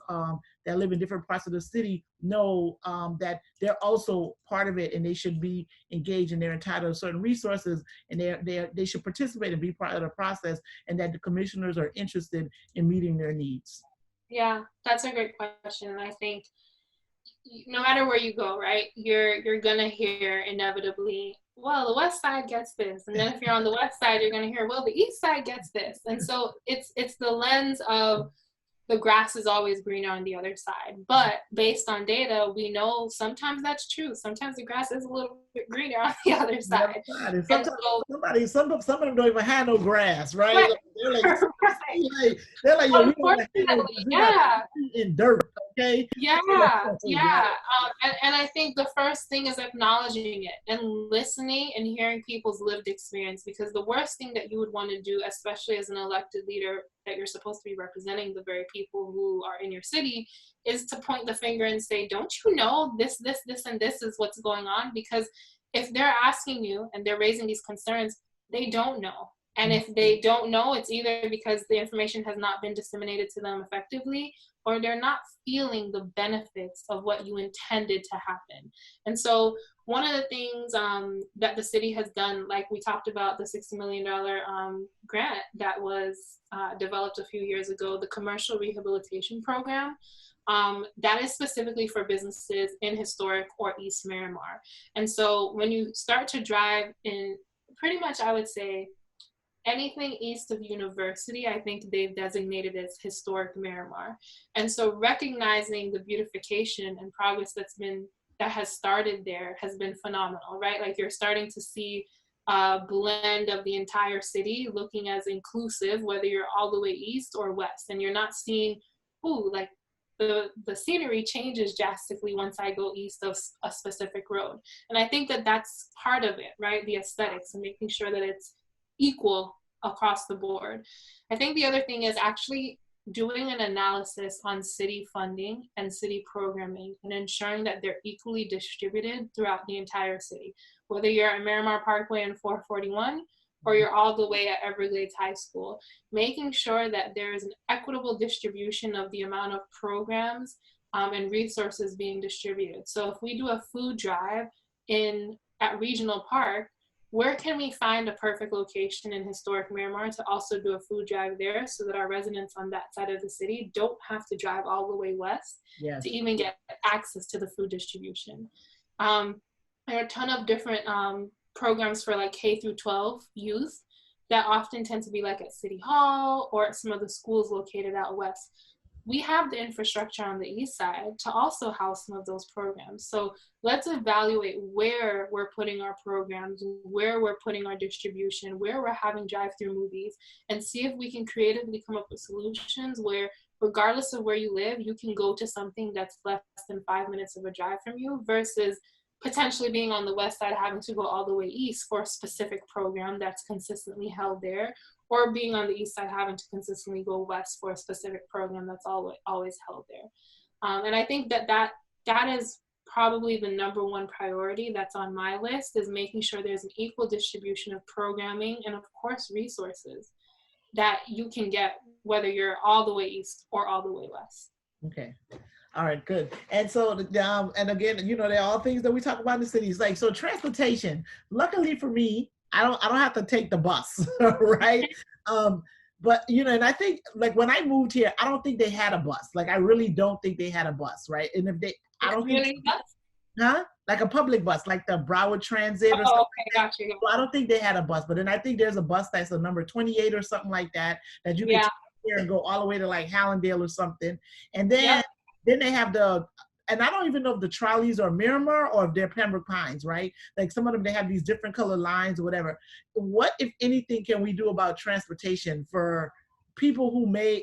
that live in different parts of the city know that they're also part of it, and they should be engaged, and they're entitled to certain resources, and they should participate and be part of the process, and that the commissioners are interested in meeting their needs. Yeah, that's a great question. And I think no matter where you go, right, you're gonna hear inevitably, well, the west side gets this. And then if you're on the west side, you're gonna hear, well, the east side gets this. And so it's the lens of the grass is always greener on the other side. But based on data, we know sometimes that's true. Sometimes the grass is a little bit greener on the other side. And And sometimes so, some of them don't even have no grass, right? right, Like, they're like, right. they're like, yo, we don't even have no Unfortunately, grass. We got yeah. in dirt, okay? Yeah, Yeah. yeah. And I think the first thing is acknowledging it and listening and hearing people's lived experience, because the worst thing that you would want to do, especially as an elected leader that you're supposed to be representing the very people who are in your city, is to point the finger and say, don't you know this, and this is what's going on? Because if they're asking you and they're raising these concerns, they don't know. And if they don't know, it's either because the information has not been disseminated to them effectively, or they're not feeling the benefits of what you intended to happen. And so one of the things that the city has done, like we talked about the $60 million grant that was developed a few years ago, the commercial rehabilitation program, that is specifically for businesses in historic or East Miramar. And so when you start to drive in, pretty much I would say, anything east of University, I think they've designated as historic Miramar. And so recognizing the beautification and progress that has started there has been phenomenal, right? Like, you're starting to see a blend of the entire city looking as inclusive, whether you're all the way east or west. And you're not seeing, ooh, like the scenery changes drastically once I go east of a specific road. And I think that that's part of it, right? The aesthetics and making sure that it's equal across the board. I think the other thing is actually doing an analysis on city funding and city programming and ensuring that they're equally distributed throughout the entire city, whether you're at Miramar Parkway and 441 or you're all the way at Everglades High School, making sure that there is an equitable distribution of the amount of programs and resources being distributed. So if we do a food drive at Regional Park, where can we find a perfect location in historic Miramar to also do a food drive there, so that our residents on that side of the city don't have to drive all the way west to even get access to the food distribution? There are a ton of different programs for like K through 12 youth that often tend to be like at City Hall or at some of the schools located out west. We have the infrastructure on the east side to also house some of those programs. So let's evaluate where we're putting our programs, where we're putting our distribution, where we're having drive-through movies, and see if we can creatively come up with solutions where, regardless of where you live, you can go to something that's less than 5 minutes of a drive from you, versus potentially being on the west side, having to go all the way east for a specific program that's consistently held there, or being on the east side, having to consistently go west for a specific program that's always held there. And I think that is probably the number one priority that's on my list, is making sure there's an equal distribution of programming and, of course, resources that you can get, whether you're all the way east or all the way west. Okay. All right, good. And so, and again, you know, there are all things that we talk about in the cities. Like, so transportation, luckily for me, I don't have to take the bus, right? But, you know, and I think, like, when I moved here, I don't think they had a bus. Like, I really don't think they had a bus, right? And if they, I don't think, huh? Like a public bus, like the Broward Transit or something. Okay, gotcha. So I don't think they had a bus, but then I think there's a bus that's a number 28 or something like that you can take here and go all the way to like Hallandale or something. And then they have and I don't even know if the trolleys are Miramar or if they're Pembroke Pines, right? Like some of them, they have these different color lines or whatever. What, if anything, can we do about transportation for people who may,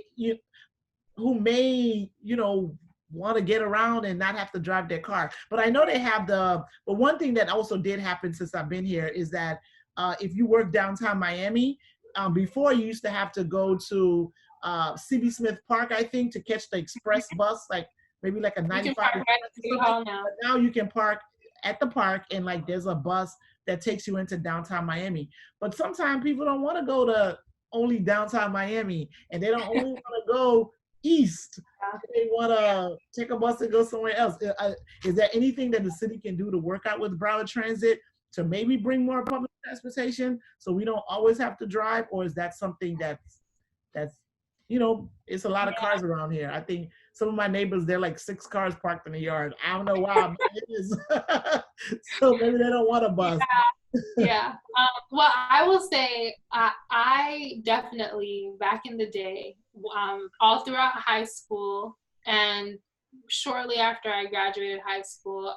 want to get around and not have to drive their car? But I know they have but one thing that also did happen since I've been here is that if you work downtown Miami, before you used to have to go to C.B. Smith Park, I think, to catch the express bus, like maybe like a 95. But now you can park at the park, and like there's a bus that takes you into downtown Miami. But sometimes people don't want to go to only downtown Miami, and they don't only want to go east. They want to take a bus and go somewhere else. Is there anything that the city can do to work out with Broward Transit to maybe bring more public transportation so we don't always have to drive? Or is that something that's it's a lot of cars around here. I think some of my neighbors, they're like 6 cars parked in the yard. I don't know why, but it is. So maybe they don't want a bus. Yeah. Well, I will say I definitely back in the day, all throughout high school and shortly after I graduated high school,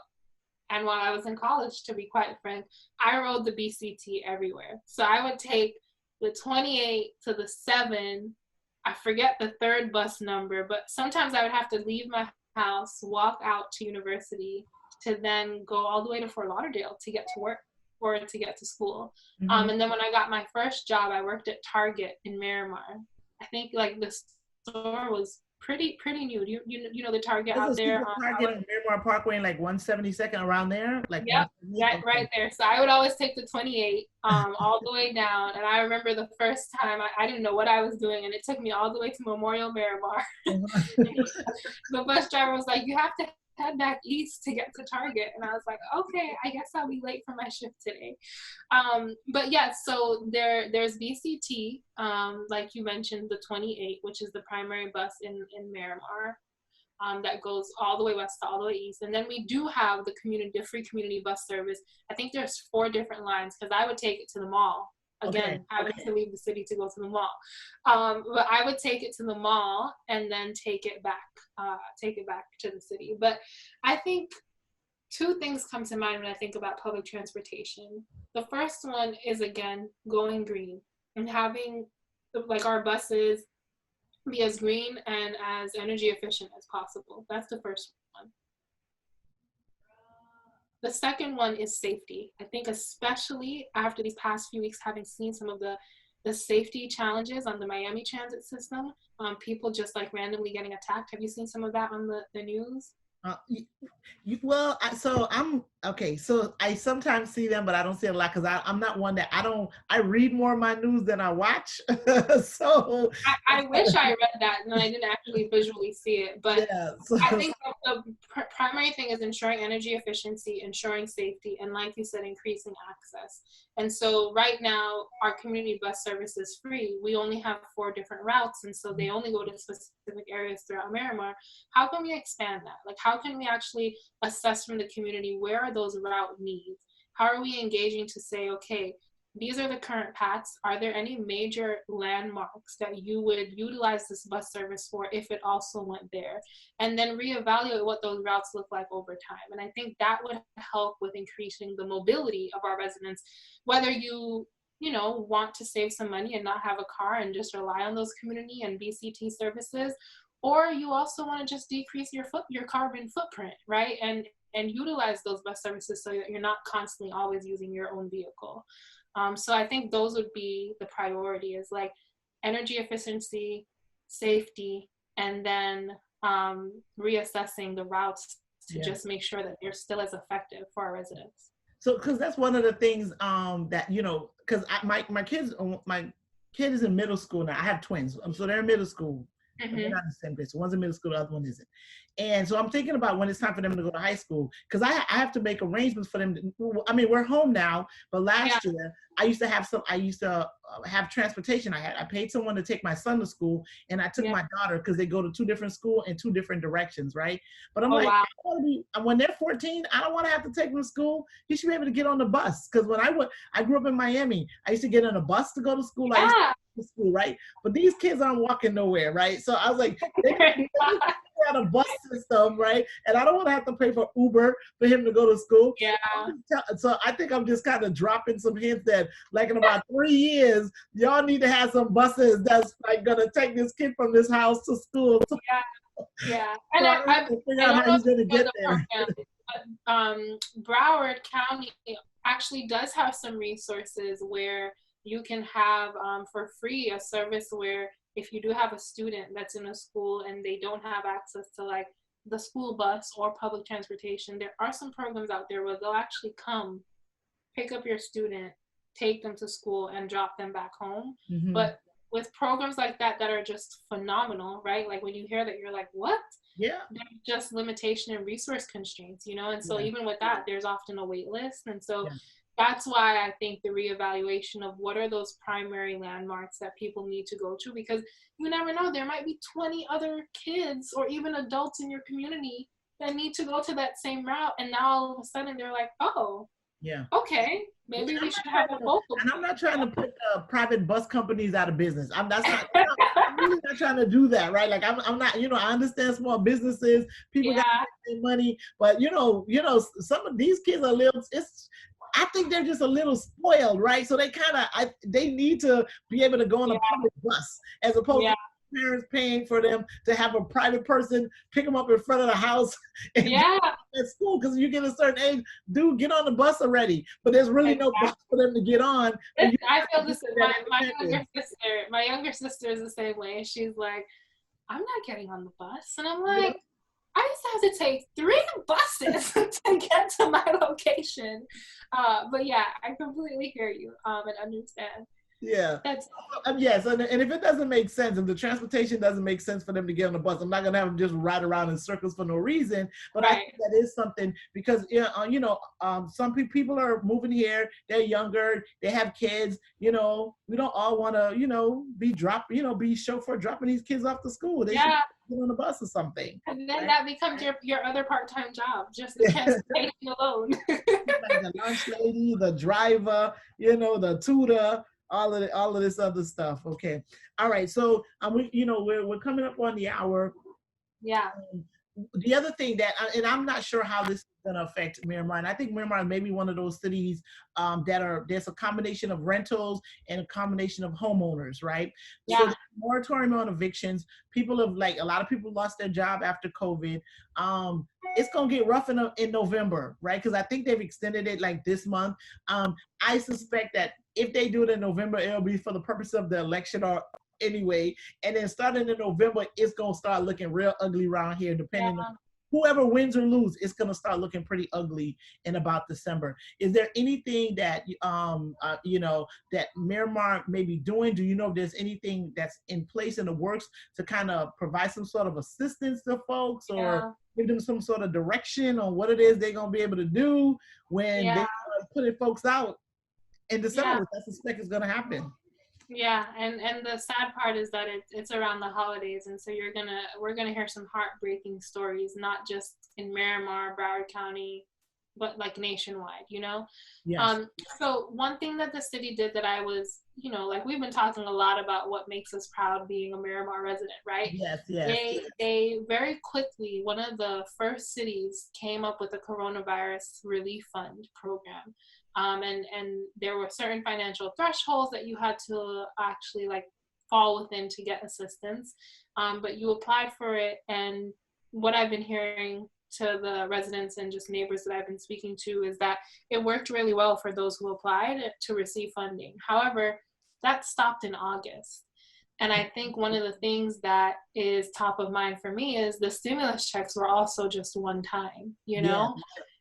and while I was in college, to be quite frank, I rode the BCT everywhere. So I would take the 28 to the 7. I forget the third bus number, but sometimes I would have to leave my house, walk out to university to then go all the way to Fort Lauderdale to get to work or to get to school. Hmm. And then when I got my first job, I worked at Target in Miramar. I think like the store was pretty new. You know the Target There's out a there super on Target on Remark Parkway in like 172nd around there, like Yep, 178. right, Okay. right there. So I would always take the 28 all the way down. And I remember the first time I didn't know what I was doing, and it took me all the way to Memorial Miramar. The bus driver was like, "You have to head back east to get to Target." And I was like, "Okay, I guess I'll be late for my shift today." But yeah, so there's BCT, like you mentioned, the 28, which is the primary bus in Miramar. That goes all the way west to all the way east. And then we do have the free community bus service. I think there's 4 different lines because I would take it to the mall. Okay. Again, having Okay. to leave the city to go to the mall. But I would take it to the mall and then take it back to the city. But I think 2 things come to mind when I think about public transportation. The first one is, again, going green and having like our buses be as green and as energy efficient as possible. That's the first one. The second one is safety. I think especially after these past few weeks, having seen some of the safety challenges on the Miami transit system, people just like randomly getting attacked. Have you seen some of that on the news? Uh, well, so I'm okay. So I sometimes see them, but I don't see it a lot because I'm not one that I don't. I read more of my news than I watch. So I wish I read that and I didn't actually visually see it, but yeah. I So think the primary thing is ensuring energy efficiency, ensuring safety, and like you said, increasing access. And so right now, our community bus service is free. We only have 4 different routes, and so they only go to specific areas throughout Miramar. How can we expand that? Like, how can we actually assess from the community where are those route needs? How are we engaging to say, okay, these are the current paths. Are there any major landmarks that you would utilize this bus service for if it also went there? And then reevaluate what those routes look like over time. And I think that would help with increasing the mobility of our residents, whether you want to save some money and not have a car and just rely on those community and BCT services, or you also want to just decrease your carbon footprint, right? And utilize those bus services so that you're not constantly always using your own vehicle. So I think those would be the priority is like energy efficiency, safety, and then reassessing the routes to yeah. just make sure that they're still as effective for our residents. So because that's one of the things that because my kid is in middle school now. I have twins, so they're in middle school. But they're Mm-hmm. not in the same grade. So one's in middle school, the other one isn't. And so I'm thinking about when it's time for them to go to high school, because I have to make arrangements for them. I mean, we're home now, but Yeah. last year I used to have transportation. I paid someone to take my son to school, and I took Yeah. my daughter because they go to 2 different schools in 2 different directions, right? But I'm Oh like, wow. when they're 14, I don't want to have to take them to school. You should be able to get on the bus. Because when I grew up in Miami, I used to get on a bus to go to school. I used Yeah. to school, right? But these kids aren't walking nowhere, right? So I was like, they got a bus system, right? And I don't want to have to pay for Uber for him to go to school. Yeah. So I think I'm just kind of dropping some hints that, like in about 3 years, y'all need to have some buses that's like gonna take this kid from this house to school. So, Yeah. And so I I have to figure I out don't how know if he's gonna you know get the there. program, but Broward County actually does have some resources where you can have for free a service where if you do have a student that's in a school and they don't have access to like the school bus or public transportation, there are some programs out there where they'll actually come pick up your student, take them to school, and drop them back home. Mm-hmm. But with programs like that that are just phenomenal, right? Like when you hear that, you're like, what? Yeah. There's just limitation and resource constraints, And so Yeah. even with that, there's often a wait list. And so Yeah. that's why I think the reevaluation of what are those primary landmarks that people need to go to, because you never know, there might be 20 other kids or even adults in your community that need to go to that same route. And now all of a sudden they're like, oh, Yeah. Okay, Yeah, maybe I'm we not should have trying a to, vocal and I'm not trying to group. put private bus companies out of business. I'm really not trying to do that, right? Like I'm not, I understand small businesses, people got to Yeah, make their money, but some of these kids are a little. I think they're just a little spoiled, right? So they need to be able to go on a yeah, public bus as opposed yeah, to parents paying for them to have a private person pick them up in front of the house and yeah. at school, because you get a certain age, dude, get on the bus already. But there's really no bus for them to get on, and you I feel have to this. get My that independence. my younger sister is the same way. She's like, I'm not getting on the bus, and I'm Yeah, like, I used to have to take 3 buses to get to my location. But yeah, I completely hear you and understand. yeah. That's Yes, and if it doesn't make sense, if the transportation doesn't make sense for them to get on the bus, I'm not gonna have them just ride around in circles for no reason. But I right. think that is something, because some people are moving here. They're younger. They have kids. We don't all want to be chauffeur dropping these kids off to school. They should Yeah, get on the bus or something. and then Right? that becomes your other part-time job, just the transportation alone. Like the lunch lady, the driver, the tutor, all of this other stuff. Okay. All right. So we're coming up on the hour. Yeah, The other thing and I'm not sure how this is going to affect Miramar. And I think Miramar may be one of those cities there's a combination of rentals and a combination of homeowners, right? So yeah, there's a moratorium on evictions. People have a lot of people lost their job after COVID. It's going to get rough in November, right? Because I think they've extended it like this month. I suspect that if they do it in November, it'll be for the purpose of the election or anyway. And then starting in November, it's gonna start looking real ugly around here. Depending on yeah. whoever wins or lose, it's gonna start looking pretty ugly in about December. Is there anything that that Miramar may be doing? Do you know if there's anything that's in place in the works to kind of provide some sort of assistance to folks, or Yeah, give them some sort of direction on what it is they're gonna be able to do when they yeah, start putting folks out in December, yeah, which I suspect is gonna happen? yeah. And the sad part is that it's around the holidays, and so we're gonna hear some heartbreaking stories, not just in Miramar, Broward County, but like nationwide, you know? Yes. Um, so one thing that the city did that I was, like we've been talking a lot about what makes us proud being a Miramar resident, right? Yes. Yes. They very quickly, one of the first cities came up with a coronavirus relief fund program. And there were certain financial thresholds that you had to actually like fall within to get assistance. But you applied for it, and what I've been hearing to the residents and just neighbors that I've been speaking to is that it worked really well for those who applied to receive funding. However, that stopped in August. And I think one of the things that is top of mind for me is the stimulus checks were also just one time, you Yeah. know?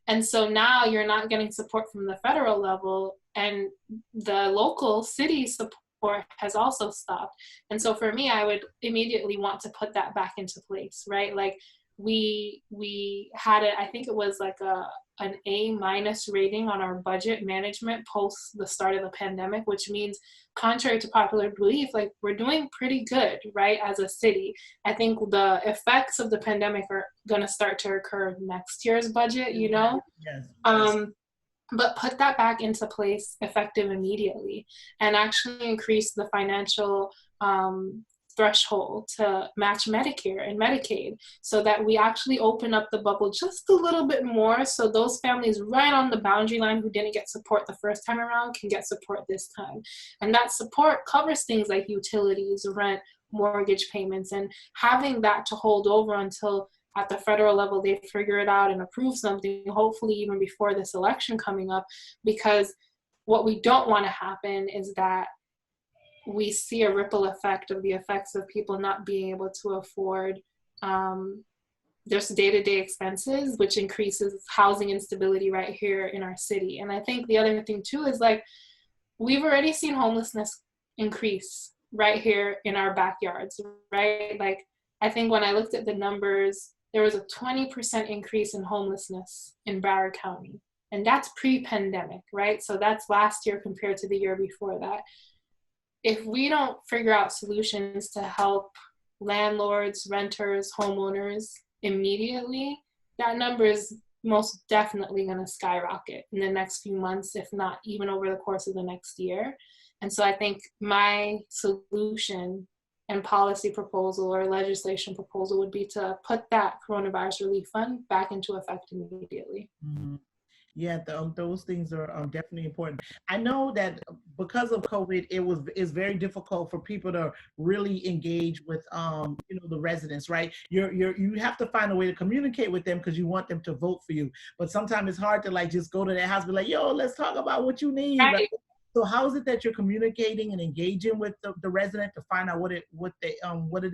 And so now you're not getting support from the federal level, and the local city support has also stopped. And so for me, I would immediately want to put that back into place, right? Like we had it, I think it was like an A- rating on our budget management post the start of the pandemic, which means contrary to popular belief, like we're doing pretty good, right? As a city, I think the effects of the pandemic are going to start to occur next year's budget, Yes. um, but put that back into place effective immediately, and actually increase the financial threshold to match Medicare and Medicaid, so that we actually open up the bubble just a little bit more, so those families right on the boundary line who didn't get support the first time around can get support this time. And that support covers things like utilities, rent, mortgage payments, and having that to hold over until at the federal level they figure it out and approve something, hopefully even before this election coming up. Because what we don't want to happen is that we see a ripple effect of the effects of people not being able to afford just day-to-day expenses, which increases housing instability right here in our city. And I think the other thing too is like we've already seen homelessness increase right here in our backyards, right? Like I think when I looked at the numbers, there was a 20% increase in homelessness in Broward County. And that's pre-pandemic, right? So that's last year compared to the year before that. If we don't figure out solutions to help landlords, renters, homeowners immediately, that number is most definitely going to skyrocket in the next few months, if not even over the course of the next year. And so I think my solution and policy proposal or legislation proposal would be to put that coronavirus relief fund back into effect immediately. Mm-hmm. Yeah, those things are definitely important. I know that because of COVID, it's very difficult for people to really engage with the residents, right? You have to find a way to communicate with them because you want them to vote for you. But sometimes it's hard to like just go to their house and be like, yo, let's talk about what you need. Right? So how is it that you're communicating and engaging with the resident to find out what it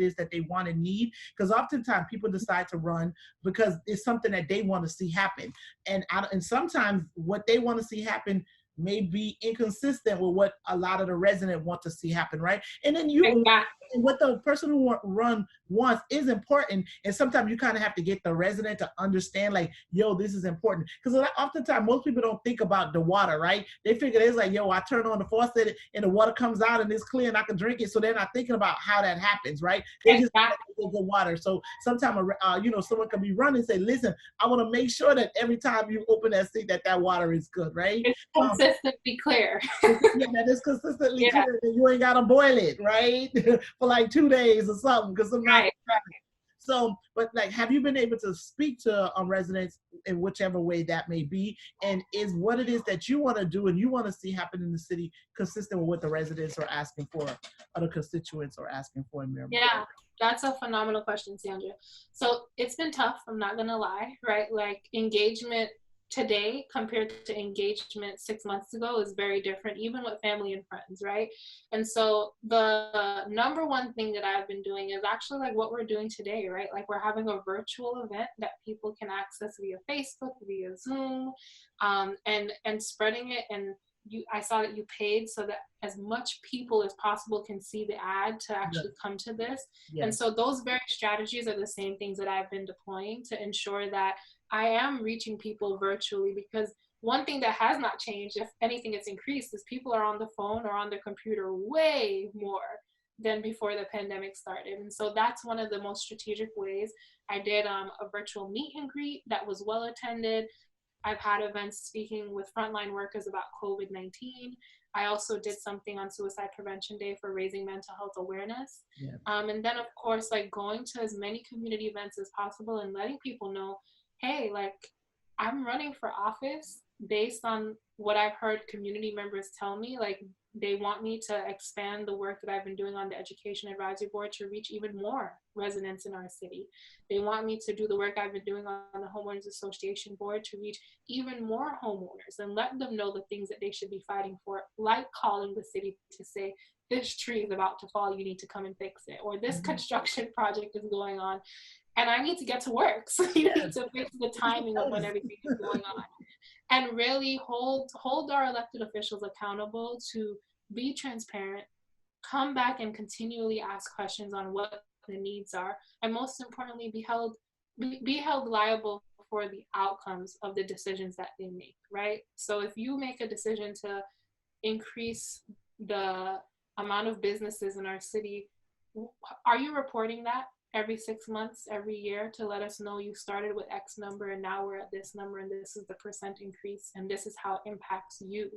is that they want and need? Because oftentimes people decide to run because it's something that they want to see happen, and sometimes what they want to see happen may be inconsistent with what a lot of the residents want to see happen, right? And then what the person who wants is important, and sometimes you kind of have to get the resident to understand, like, yo, this is important, because oftentimes most people don't think about the water, right? They figure it's like, yo, I turn on the faucet and the water comes out and it's clear and I can drink it, so they're not thinking about how that happens, right? They just get the water. So sometimes someone can be running and say, listen, I want to make sure that every time you open that sink that water is good, right? It's consistently clear. Yeah, that is consistently clear, and you ain't gotta boil it, right? For like 2 days or something, because sometimes. Right. So, but like, have you been able to speak to residents in whichever way that may be? And is what it is that you want to do and you want to see happen in the city consistent with what the residents are asking for, or the constituents are asking for in Miramar? Yeah, that's a phenomenal question, Sandra. So it's been tough, I'm not gonna lie, right? Like, engagement today compared to engagement 6 months ago is very different, even with family and friends, right? And so the number one thing that I've been doing is actually like what we're doing today, right? Like, we're having a virtual event that people can access via Facebook, via Zoom, and spreading it. And I saw that you paid so that as much people as possible can see the ad to actually come to this. Yes. And so those very strategies are the same things that I've been deploying to ensure that I am reaching people virtually, because one thing that has not changed, if anything it's increased, is people are on the phone or on their computer way more than before the pandemic started. And so that's one of the most strategic ways. I did a virtual meet and greet that was well attended. I've had events speaking with frontline workers about COVID-19. I also did something on Suicide Prevention Day for raising mental health awareness. Yeah. And then, of course, like, going to as many community events as possible and letting people know, hey, like, I'm running for office based on what I've heard community members tell me. Like, they want me to expand the work that I've been doing on the Education Advisory Board to reach even more residents in our city. They want me to do the work I've been doing on the Homeowners Association Board to reach even more homeowners and let them know the things that they should be fighting for, like calling the city to say, this tree is about to fall, you need to come and fix it, or this construction project is going on and I need to get to work. So you need to fix the timing of when everything is going on. And really hold our elected officials accountable to be transparent, come back and continually ask questions on what the needs are, and most importantly, be held liable for the outcomes of the decisions that they make, right? So if you make a decision to increase the amount of businesses in our city, are you reporting that every 6 months, every year, to let us know you started with X number and now we're at this number and this is the % increase and this is how it impacts you?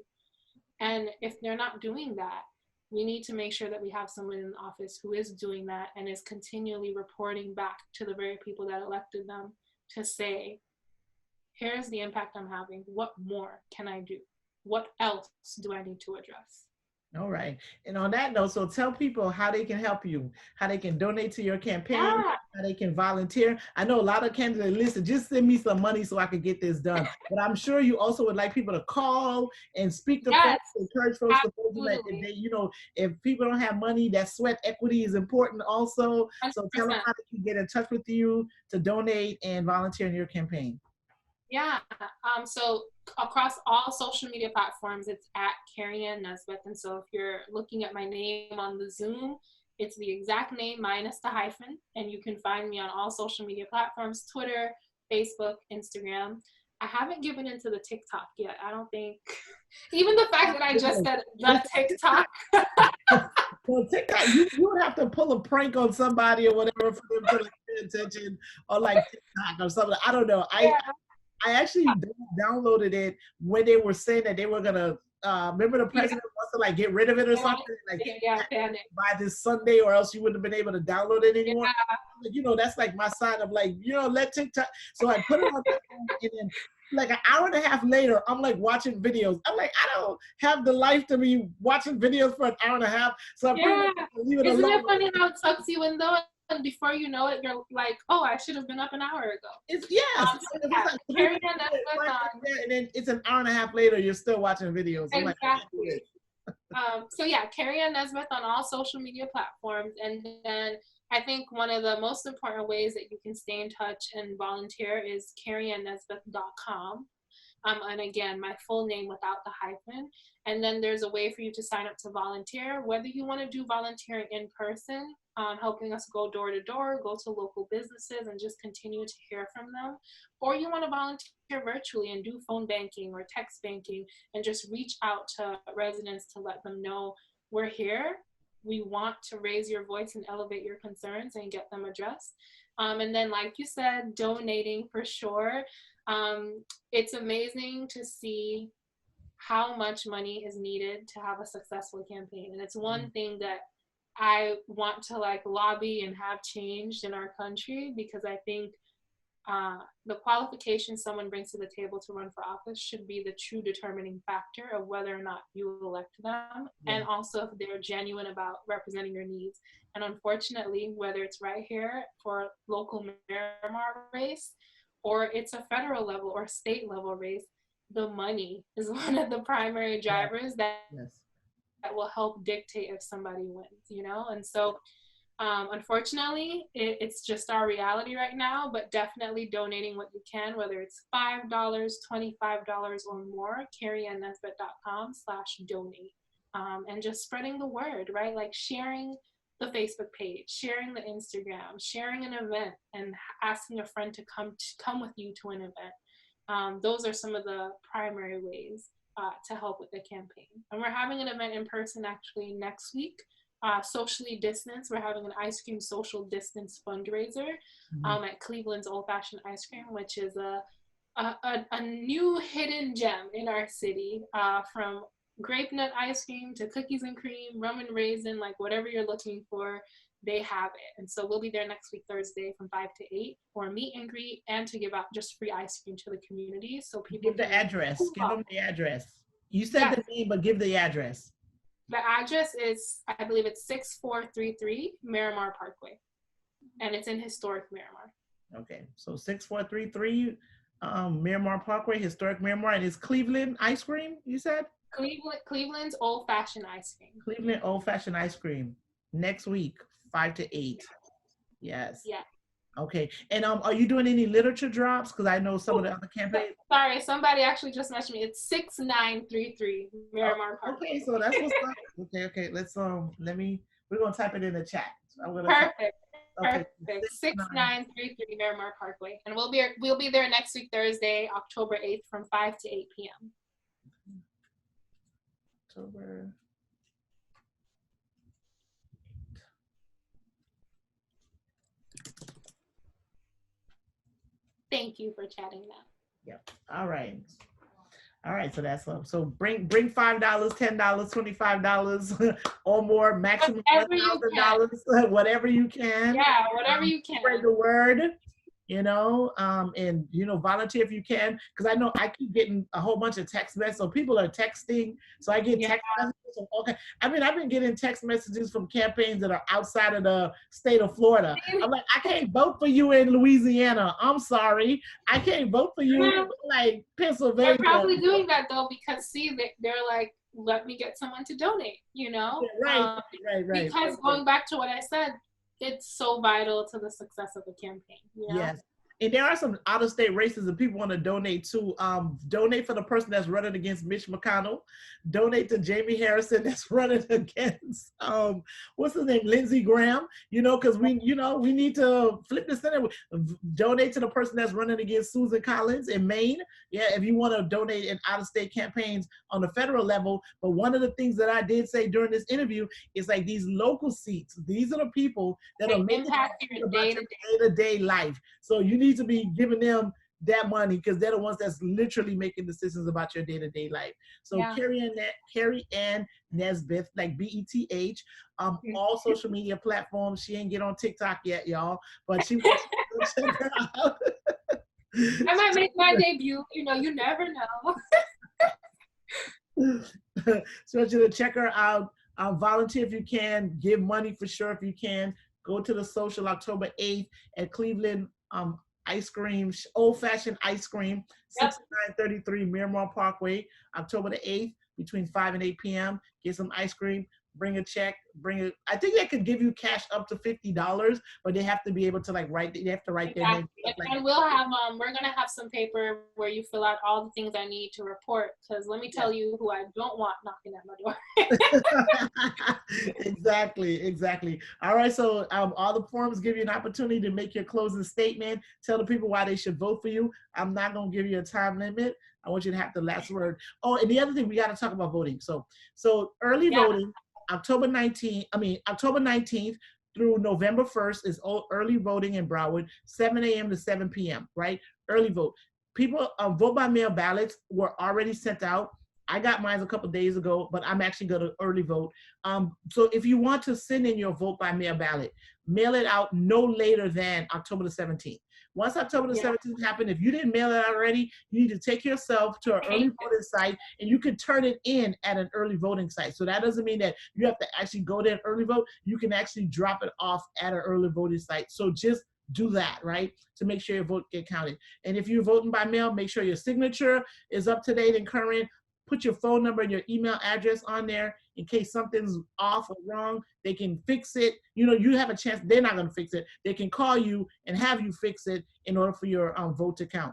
And if they're not doing that, we need to make sure that we have someone in office who is doing that and is continually reporting back to the very people that elected them to say, here's the impact I'm having. What more can I do? What else do I need to address? All right. And on that note, so tell people how they can help you, how they can donate to your campaign, how they can volunteer. I know a lot of candidates listen, just send me some money so I can get this done. But I'm sure you also would like people to call and speak to folks, encourage folks to that they, if people don't have money, that sweat equity is important also. 100%. So tell them how they can get in touch with you to donate and volunteer in your campaign. Yeah, so across all social media platforms, it's at Kerri-Ann Nesbeth. And so if you're looking at my name on the Zoom, it's the exact name minus the hyphen. And you can find me on all social media platforms, Twitter, Facebook, Instagram. I haven't given into the TikTok yet. I don't think, even the fact that I just said the TikTok. Well, TikTok, you would have to pull a prank on somebody or whatever for them to pay attention, or like TikTok or something. I don't know. I actually downloaded it when they were saying that they were gonna. Remember the president wants to like get rid of it or something. Like by this Sunday, or else you wouldn't have been able to download it anymore. You know, that's like my sign of like, you know, let TikTok. So I put it on my phone, and then like an hour and a half later, I'm like watching videos. I'm like, I don't have the life to be watching videos for an hour and a half. So I leave it Isn't alone. it funny how it sucks you in though? And before you know it, you're like, oh, I should have been up an hour ago. It's Kerri-Ann Nesbeth and then it's an hour and a half later, you're still watching videos. Exactly. So yeah, Kerri-Ann Nesbeth on all social media platforms. And then I think one of the most important ways that you can stay in touch and volunteer is kerriannesbeth.com. And again, my full name without the hyphen. And then there's a way for you to sign up to volunteer, whether you want to do volunteering in person, helping us go door to door, go to local businesses and just continue to hear from them, or you want to volunteer virtually and do phone banking or text banking and just reach out to residents to let them know we're here. We want to raise your voice and elevate your concerns and get them addressed. And then, like you said, donating for sure. It's amazing to see how much money is needed to have a successful campaign. And it's one thing that I want to like lobby and have changed in our country, because I think the qualifications someone brings to the table to run for office should be the true determining factor of whether or not you elect them, and also if they're genuine about representing your needs. And unfortunately, whether it's right here for local Miramar race, or it's a federal level or state level race, the money is one of the primary drivers that will help dictate if somebody wins, you know? And so unfortunately, it's just our reality right now, but definitely donating what you can, whether it's $5, $25 or more, kerriannesbeth.com/donate. And just spreading the word, right? Like sharing the Facebook page, sharing the Instagram, sharing an event and asking a friend to come with you to an event. Those are some of the primary ways to help with the campaign. And we're having an event in person actually next week. Socially distanced. We're having an ice cream social distance fundraiser at Cleveland's Old Fashioned Ice Cream, which is a new hidden gem in our city, from grape nut ice cream to cookies and cream, rum and raisin, like whatever you're looking for, they have it. And so we'll be there next week, Thursday from 5 to 8 for a meet and greet and to give out just free ice cream to the community. So people give the address. Give them the address. You said the name, but give the address. The address is, I believe it's 6433 Miramar Parkway, and it's in historic Miramar. Okay, so 6433 Miramar Parkway, historic Miramar, and it's Cleveland ice cream, you said? Cleveland's Old Fashioned Ice Cream. Cleveland Old Fashioned Ice Cream, next week, 5 to 8. Yes. Yeah. Okay, and are you doing any literature drops? Because I know some of the other campaigns. Sorry, somebody actually just messaged me. It's 6933 Miramar Parkway. Okay, so that's what's up. Okay. Let's we're gonna type it in the chat. Perfect. 6933 Miramar Parkway, and we'll be there next week, Thursday, October 8th, from 5 to 8 p.m. October. Thank you for chatting that. Yep. All right. So that's up. So bring $5, $10, $25 or more, maximum $1,000, whatever you can. Yeah, whatever you can. Spread the word, you know, and volunteer if you can, because I know I keep getting a whole bunch of text messages. So people are texting, so I get text messages. Okay, I mean, I've been getting text messages from campaigns that are outside of the state of Florida. I'm like, I can't vote for you in Louisiana. I'm sorry, I can't vote for you in like Pennsylvania. They're probably doing that though because they're like, let me get someone to donate, you know? Right. Because going back to what I said, it's so vital to the success of a campaign. You know? Yes. And there are some out-of-state races that people want to donate to. Donate for the person that's running against Mitch McConnell. Donate to Jamie Harrison that's running against what's his name, Lindsey Graham. Because we need to flip the Senate. Donate to the person that's running against Susan Collins in Maine. Yeah, if you want to donate in out-of-state campaigns on the federal level. But one of the things that I did say during this interview is like these local seats. These are the people that are making impact your day-to-day life. So you need to be giving them that money, because they're the ones that's literally making decisions about your day-to-day life. So Yeah. Kerri-Ann Nesbeth, like BETH, all social media platforms. She ain't get on TikTok yet, y'all, but she wants to check her out. I might make my debut. You know, you never know. So I want you to check her out. Volunteer if you can. Give money for sure if you can. Go to the social October 8th at Cleveland Ice Cream, Old Fashioned Ice Cream, 6933 Miramar Parkway, October the 8th between 5 and 8 p.m. Get some ice cream. Bring a check. I think they could give you cash up to $50, but they have to be able to like write. They have to write their name. And we'll have we're gonna have some paper where you fill out all the things I need to report. Because let me tell you who I don't want knocking at my door. Exactly. All right. So all the forms give you an opportunity to make your closing statement. Tell the people why they should vote for you. I'm not gonna give you a time limit. I want you to have the last word. Oh, and the other thing, we got to talk about voting. So early voting. October 19th through November 1st is early voting in Broward, 7 a.m. to 7 p.m., right? Early vote. People vote by mail ballots were already sent out. I got mine a couple of days ago, but I'm actually going to early vote. So if you want to send in your vote by mail ballot, mail it out no later than October the 17th. Once October the 17th happened, if you didn't mail it out already, you need to take yourself to an early voting site, and you can turn it in at an early voting site. So that doesn't mean that you have to actually go there and early vote. You can actually drop it off at an early voting site. So just do that, right? To make sure your vote get counted. And if you're voting by mail, make sure your signature is up to date and current. Put your phone number and your email address on there in case something's off or wrong. They can fix it. You know, you have a chance. They're not going to fix it. They can call you and have you fix it in order for your vote to count.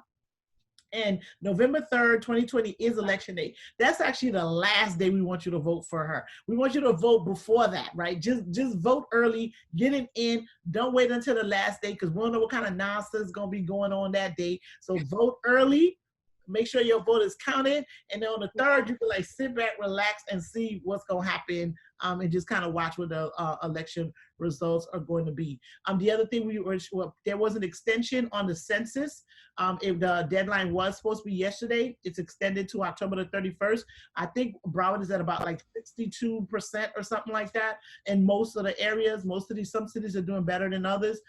And November 3rd, 2020 is election day. That's actually the last day we want you to vote for her. We want you to vote before that, right? Just vote early, get it in. Don't wait until the last day, because we don't know what kind of nonsense is going to be going on that day. So vote early. Make sure your vote is counted, and then on the 3rd, you can like sit back, relax, and see what's going to happen, and just kind of watch what the election results are going to be. The other thing there was an extension on the census. If the deadline was supposed to be yesterday, it's extended to October the 31st. I think Broward is at about like 62% or something like that. In most of the areas, some cities are doing better than others.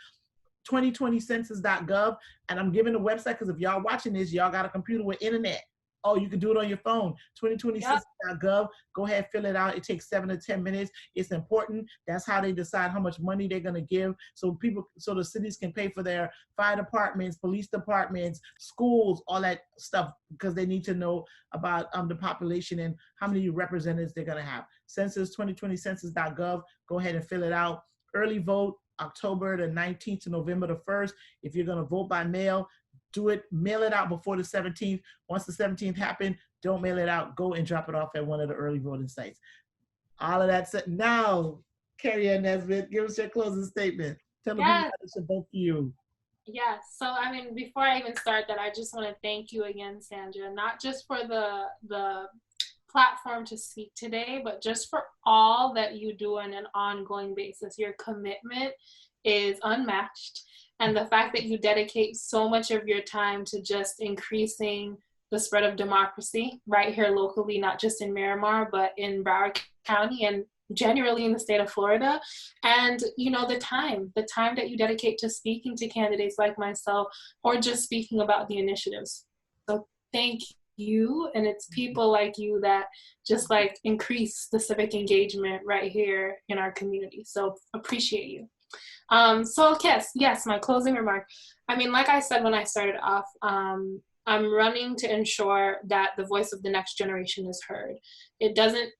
2020census.gov, and I'm giving the website because if y'all watching this, y'all got a computer with internet. Oh, you can do it on your phone. 2020census.gov. Go ahead, fill it out. It takes 7 to 10 minutes. It's important. That's how they decide how much money they're going to give, so the cities can pay for their fire departments, police departments, schools, all that stuff, because they need to know about the population and how many representatives they're going to have. Census, 2020census.gov. Go ahead and fill it out. Early vote, October the 19th to November the 1st. If you're going to vote by mail, do it, mail it out before the 17th. Once the 17th happened, don't mail it out. Go and drop it off at one of the early voting sites. All of that said, now, Kerri-Ann Nesbeth, give us your closing statement. Tell the people how they should vote for you. Yes. So, I mean, before I even start that, I just want to thank you again, Sandra, not just for the platform to speak today, but just for all that you do on an ongoing basis. Your commitment is unmatched. And the fact that you dedicate so much of your time to just increasing the spread of democracy right here locally, not just in Miramar, but in Broward County and generally in the state of Florida. And, you know, the time that you dedicate to speaking to candidates like myself, or just speaking about the initiatives. So thank you. And it's people like you that just like increase the civic engagement right here in our community. So appreciate you. So yes, my closing remark. I mean, like I said when I started off, I'm running to ensure that the voice of the next generation is heard. It doesn't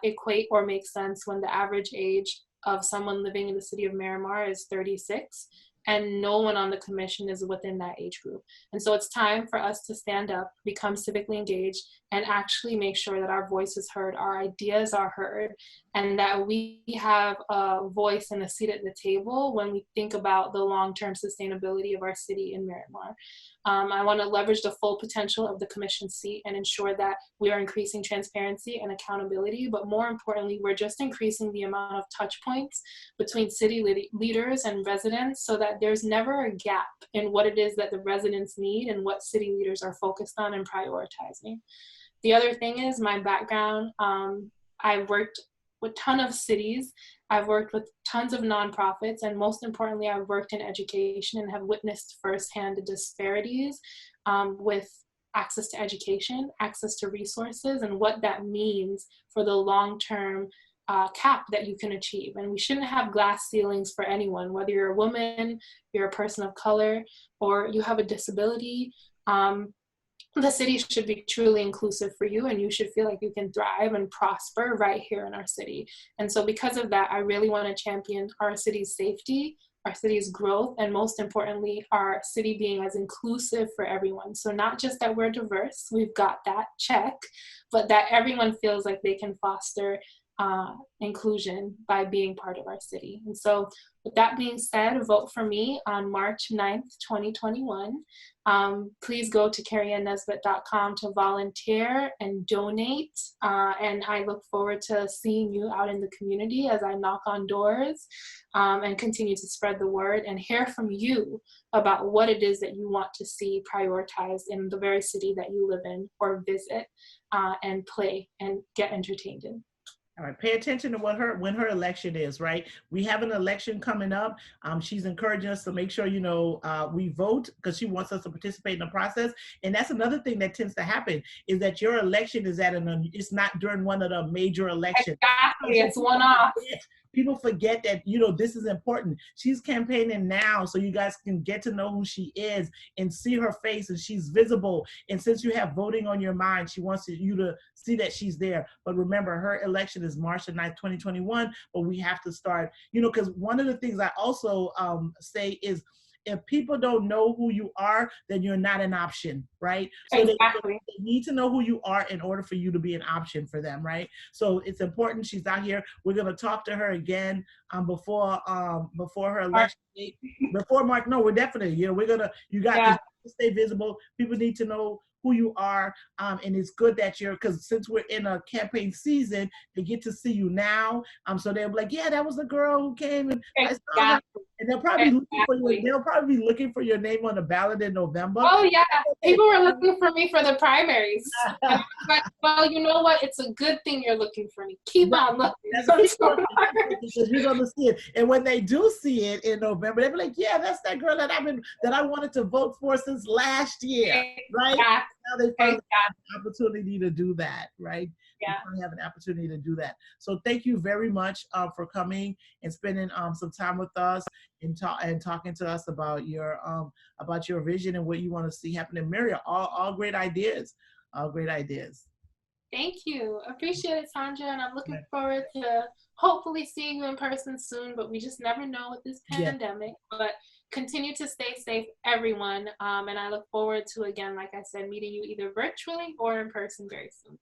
equate or make sense when the average age of someone living in the city of Miramar is 36, and no one on the commission is within that age group. And so it's time for us to stand up, become civically engaged, and actually make sure that our voice is heard, our ideas are heard, and that we have a voice and a seat at the table when we think about the long-term sustainability of our city in Miramar. I want to leverage the full potential of the commission seat and ensure that we are increasing transparency and accountability, but more importantly, we're just increasing the amount of touch points between city leaders and residents so that there's never a gap in what it is that the residents need and what city leaders are focused on and prioritizing. The other thing is my background. I've worked with a ton of cities. I've worked with tons of nonprofits, and most importantly, I've worked in education and have witnessed firsthand the disparities with access to education, access to resources, and what that means for the long-term cap that you can achieve. And we shouldn't have glass ceilings for anyone, whether you're a woman, you're a person of color, or you have a disability. The city should be truly inclusive for you, and you should feel like you can thrive and prosper right here in our city. And so because of that, I really want to champion our city's safety, our city's growth, and most importantly, our city being as inclusive for everyone. So not just that we're diverse, we've got that check, but that everyone feels like they can foster inclusion by being part of our city. And so with that being said, vote for me on March 9th, 2021. Please go to Kerri-Ann-Nesbeth.com to volunteer and donate. And I look forward to seeing you out in the community as I knock on doors and continue to spread the word and hear from you about what it is that you want to see prioritized in the very city that you live in or visit and play and get entertained in. All right, pay attention to when her election is, right? We have an election coming up. She's encouraging us to make sure, we vote because she wants us to participate in the process. And that's another thing that tends to happen is that your election is it's not during one of the major elections. Exactly, it's one-off. People forget that, this is important. She's campaigning now so you guys can get to know who she is and see her face, and she's visible. And since you have voting on your mind, she wants you to see that she's there. But remember, her election is March the 9th, 2021, but we have to start, because one of the things I also say is, if people don't know who you are, then you're not an option, right? So exactly. they need to know who you are in order for you to be an option for them, right? So it's important. She's out here. We're gonna talk to her again before her election date. Before Mark, no, we're definitely, you got to stay visible. People need to know who you are, and it's good that because since we're in a campaign season, they get to see you now. So they'll be like, yeah, that was the girl who came, and I saw her. And they'll probably be looking for your name on the ballot in November. Oh yeah, people were looking for me for the primaries. But, well, you know what? It's a good thing you're looking for me. Keep on looking. That's because you're gonna see it. And when they do see it in November, they'll be like, yeah, that's that girl that I wanted to vote for since last year, right? Now they finally have an opportunity to do that, right? Yeah, we have an opportunity to do that. So thank you very much for coming and spending some time with us and talking to us about your vision and what you want to see happen in Marion. All great ideas. All great ideas. Thank you. Appreciate it, Sandra, and I'm looking forward to hopefully seeing you in person soon, but we just never know with this pandemic. But continue to stay safe, everyone, and I look forward to, again, like I said, meeting you either virtually or in person very soon.